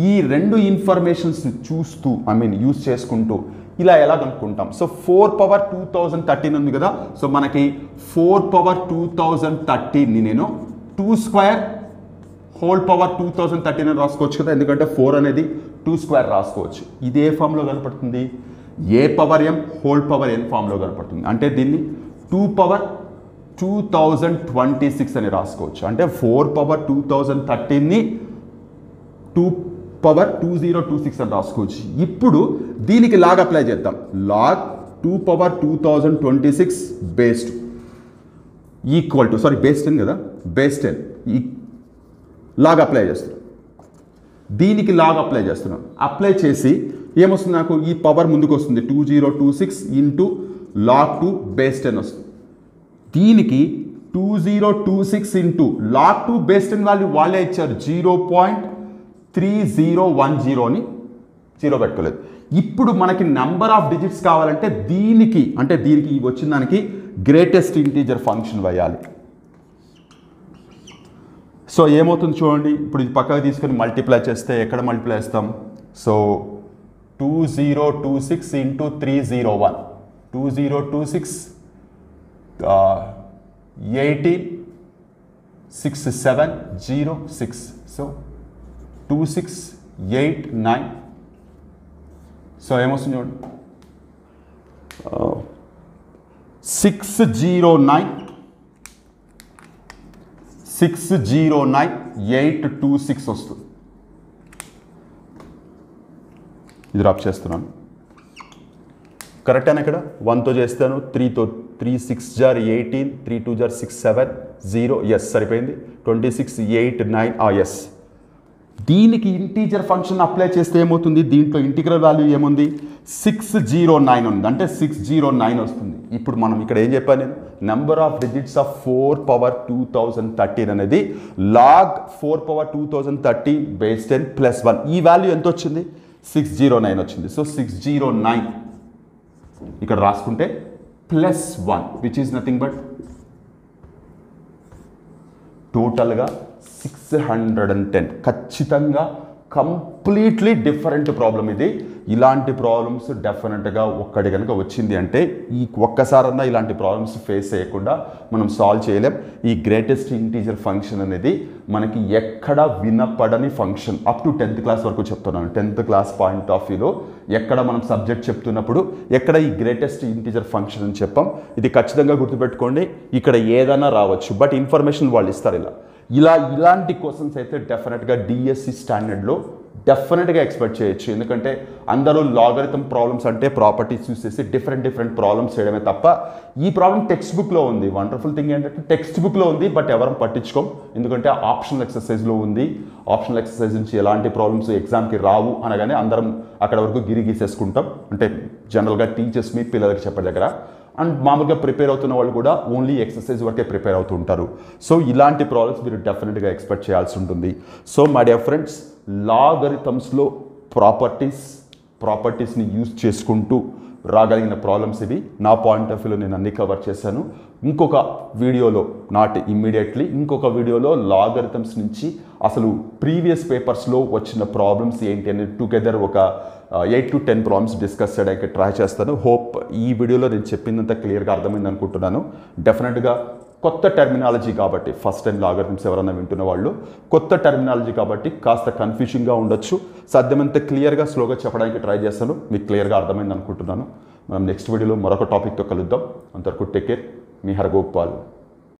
ఈ రెండు ఇన్ఫర్మేషన్స్ చూస్తూ యూజ్ చేసుకుంటూ ఇలా ఎలా కనుక్కుంటాం. సో 4/2013 ఉంది కదా. సో మనకి 4/2013ని నేను 2² రాసుకోవచ్చు కదా, ఎందుకంటే 4 అనేది 2² రాసుకోవచ్చు. ఇది ఏ ఫామ్లో కనపడుతుంది, a⁴m⁴n ఫామ్లో కనపడుతుంది. అంటే దీన్ని 2/2026 అని రాసుకోవచ్చు. అంటే 4/2013ని 2/2026 అని రాసుకోవచ్చు. ఇప్పుడు దీనికి లాగ్ అప్లై చేద్దాం. Log 2/2026 base 2 equal to, sorry base 10 కదా, బేస్ 10 లాగ్ అప్లై చేస్తున్నాం. దీనికి లాగ్ అప్లై చేస్తున్నాం. అప్లై చేసి ఏమొస్తుంది, నాకు ఈ పవర్ ముందుకు వస్తుంది, 2026 ఇంటూ లాగ్ 2 బేస్ 10 వస్తుంది. దీనికి 2026 ఇంటూ లాగ్ 2 బేస్ 10 వాల్యూ వాళ్ళే ఇచ్చారు, 0.3010 అని 0 పెట్టుకోలేదు. ఇప్పుడు మనకి నెంబర్ ఆఫ్ డిజిట్స్ కావాలంటే దీనికి, అంటే దీనికి వచ్చిన దానికి గ్రేటెస్ట్ ఇంటీజర్ ఫంక్షన్ వేయాలి. సో ఏమవుతుంది చూడండి, ఇప్పుడు ఇది పక్కకు తీసుకొని మల్టిప్లై చేస్తే ఎక్కడ మల్టిప్లై చేస్తాం. So 2026 into 301, 2026 186706. సో 2689. సో ఏమొస్తుంది చూడండి, 609,826 వస్తుంది. ఇది రాప్ చేస్తున్నాను, కరెక్ట్ అని ఇక్కడ 1తో చేస్తాను, 3తో 3 6 jar 18, 3 2 jar 6 7 0, ఎస్ సరిపోయింది. 26 8 9, ఎస్. దీనికి ఇంటీజర్ ఫంక్షన్ అప్లై చేస్తే ఏమవుతుంది, దీంట్లో ఇంటిగ్రల్ వాల్యూ ఏముంది, 609 ఉంది, అంటే 609 వస్తుంది. ఇప్పుడు మనం ఇక్కడ ఏం చెప్పాను నేను, number of digits of 4 power 2013 అనేది లాగ్ 4 పవర్ 2030 బేస్ 10 ప్లస్ 1. ఈ వాల్యూ ఎంత వచ్చింది? 609 వచ్చింది. సో 609 ఇక్కడ రాసుకుంటే plus 1 which is nothing but టోటల్గా 610. ఖచ్చితంగా కంప్లీట్లీ డిఫరెంట్ ప్రాబ్లం ఇది. ఇలాంటి ప్రాబ్లమ్స్ డెఫినెట్గా ఒక్కటి కనుక వచ్చింది అంటే ఈ ఒక్కసారన్నా ఇలాంటి ప్రాబ్లమ్స్ ఫేస్ చేయకుండా మనం సాల్వ్ చేయలేం. ఈ గ్రేటెస్ట్ ఇంటీజర్ ఫంక్షన్ అనేది మనకి ఎక్కడ వినపడని function. Up to 10th class వరకు చెప్తున్నాను. 10th క్లాస్ పాయింట్ ఆఫ్ వ్యూలో ఎక్కడ మనం సబ్జెక్ట్ చెప్తున్నప్పుడు ఎక్కడ ఈ గ్రేటెస్ట్ ఇంటీజర్ ఫంక్షన్ అని చెప్పాం. ఇది ఖచ్చితంగా గుర్తుపెట్టుకోండి. ఇక్కడ ఏదైనా రావచ్చు, బట్ ఇన్ఫర్మేషన్ వాళ్ళు ఇస్తారు. ఇలాంటి క్వశ్చన్స్ అయితే డెఫినెట్గా డిఎస్సి స్టాండర్డ్లో డెఫినెట్గా ఎక్స్పెక్ట్ చేయొచ్చు. ఎందుకంటే అందరూ లాగరిథం ప్రాబ్లమ్స్ అంటే ప్రాపర్టీస్ యూస్ చేసి డిఫరెంట్ ప్రాబ్లమ్స్ చేయడమే తప్ప ఈ ప్రాబ్లం టెక్స్ట్ బుక్లో ఉంది. వండర్ఫుల్ థింగ్ ఏంటంటే టెక్స్ట్ బుక్లో ఉంది, బట్ ఎవరం పట్టించుకోం. ఎందుకంటే ఆప్షనల్ ఎక్సర్సైజ్లో ఉంది. ఆప్షనల్ ఎక్సర్సైజ్ నుంచి ఎలాంటి ప్రాబ్లమ్స్ ఎగ్జామ్కి రావు అనగానే అందరం అక్కడ వరకు గీసేసుకుంటాం. అంటే జనరల్గా టీచర్స్ మీ పిల్లలకి చెప్పే దగ్గర అండ్ మామూలుగా ప్రిపేర్ అవుతున్న వాళ్ళు కూడా ఓన్లీ ఎక్సర్సైజ్ వరకే ప్రిపేర్ అవుతూ ఉంటారు. సో ఇలాంటి ప్రాబ్లమ్స్ మీరు డెఫినెట్గా ఎక్స్పెక్ట్ చేయాల్సి ఉంటుంది. సో మై డియర్ ఫ్రెండ్స్, లాగరిథమ్స్లో ప్రాపర్టీస్ని యూజ్ చేసుకుంటూ రాగలిగిన ప్రాబ్లమ్స్ ఇవి. నా పాయింట్ ఆఫ్ వ్యూలో నేను అన్ని కవర్ చేశాను. ఇంకొక వీడియోలో, నాట్ ఇమ్మీడియట్లీ, ఇంకొక వీడియోలో లాగరిథమ్స్ నుంచి అసలు ప్రీవియస్ పేపర్స్లో వచ్చిన ప్రాబ్లమ్స్ ఏంటి అనేది టుగెదర్ ఒక 8 to 10 ప్రాబ్లమ్స్ డిస్కస్ చేయడానికి ట్రై చేస్తాను. హోప్ ఈ వీడియోలో నేను చెప్పిందంతా క్లియర్గా అర్థమైంది అనుకుంటున్నాను. డెఫినెట్గా కొత్త టెర్మినాలజీ కాబట్టి, ఫస్ట్ టైం లాగరిథమ్స్ ఎవరైనా వింటున్న వాళ్ళు, కొత్త టెర్మినాలజీ కాబట్టి కాస్త కన్ఫ్యూజింగ్గా ఉండొచ్చు. సాధ్యమంత క్లియర్గా స్లోగా చెప్పడానికి ట్రై చేస్తాను. మీకు క్లియర్గా అర్థమైంది అనుకుంటున్నాను. మనం నెక్స్ట్ వీడియోలో మరొక టాపిక్తో కలుద్దాం. అంతవరకు టేక్ కేర్. మీ హరగోపాల్.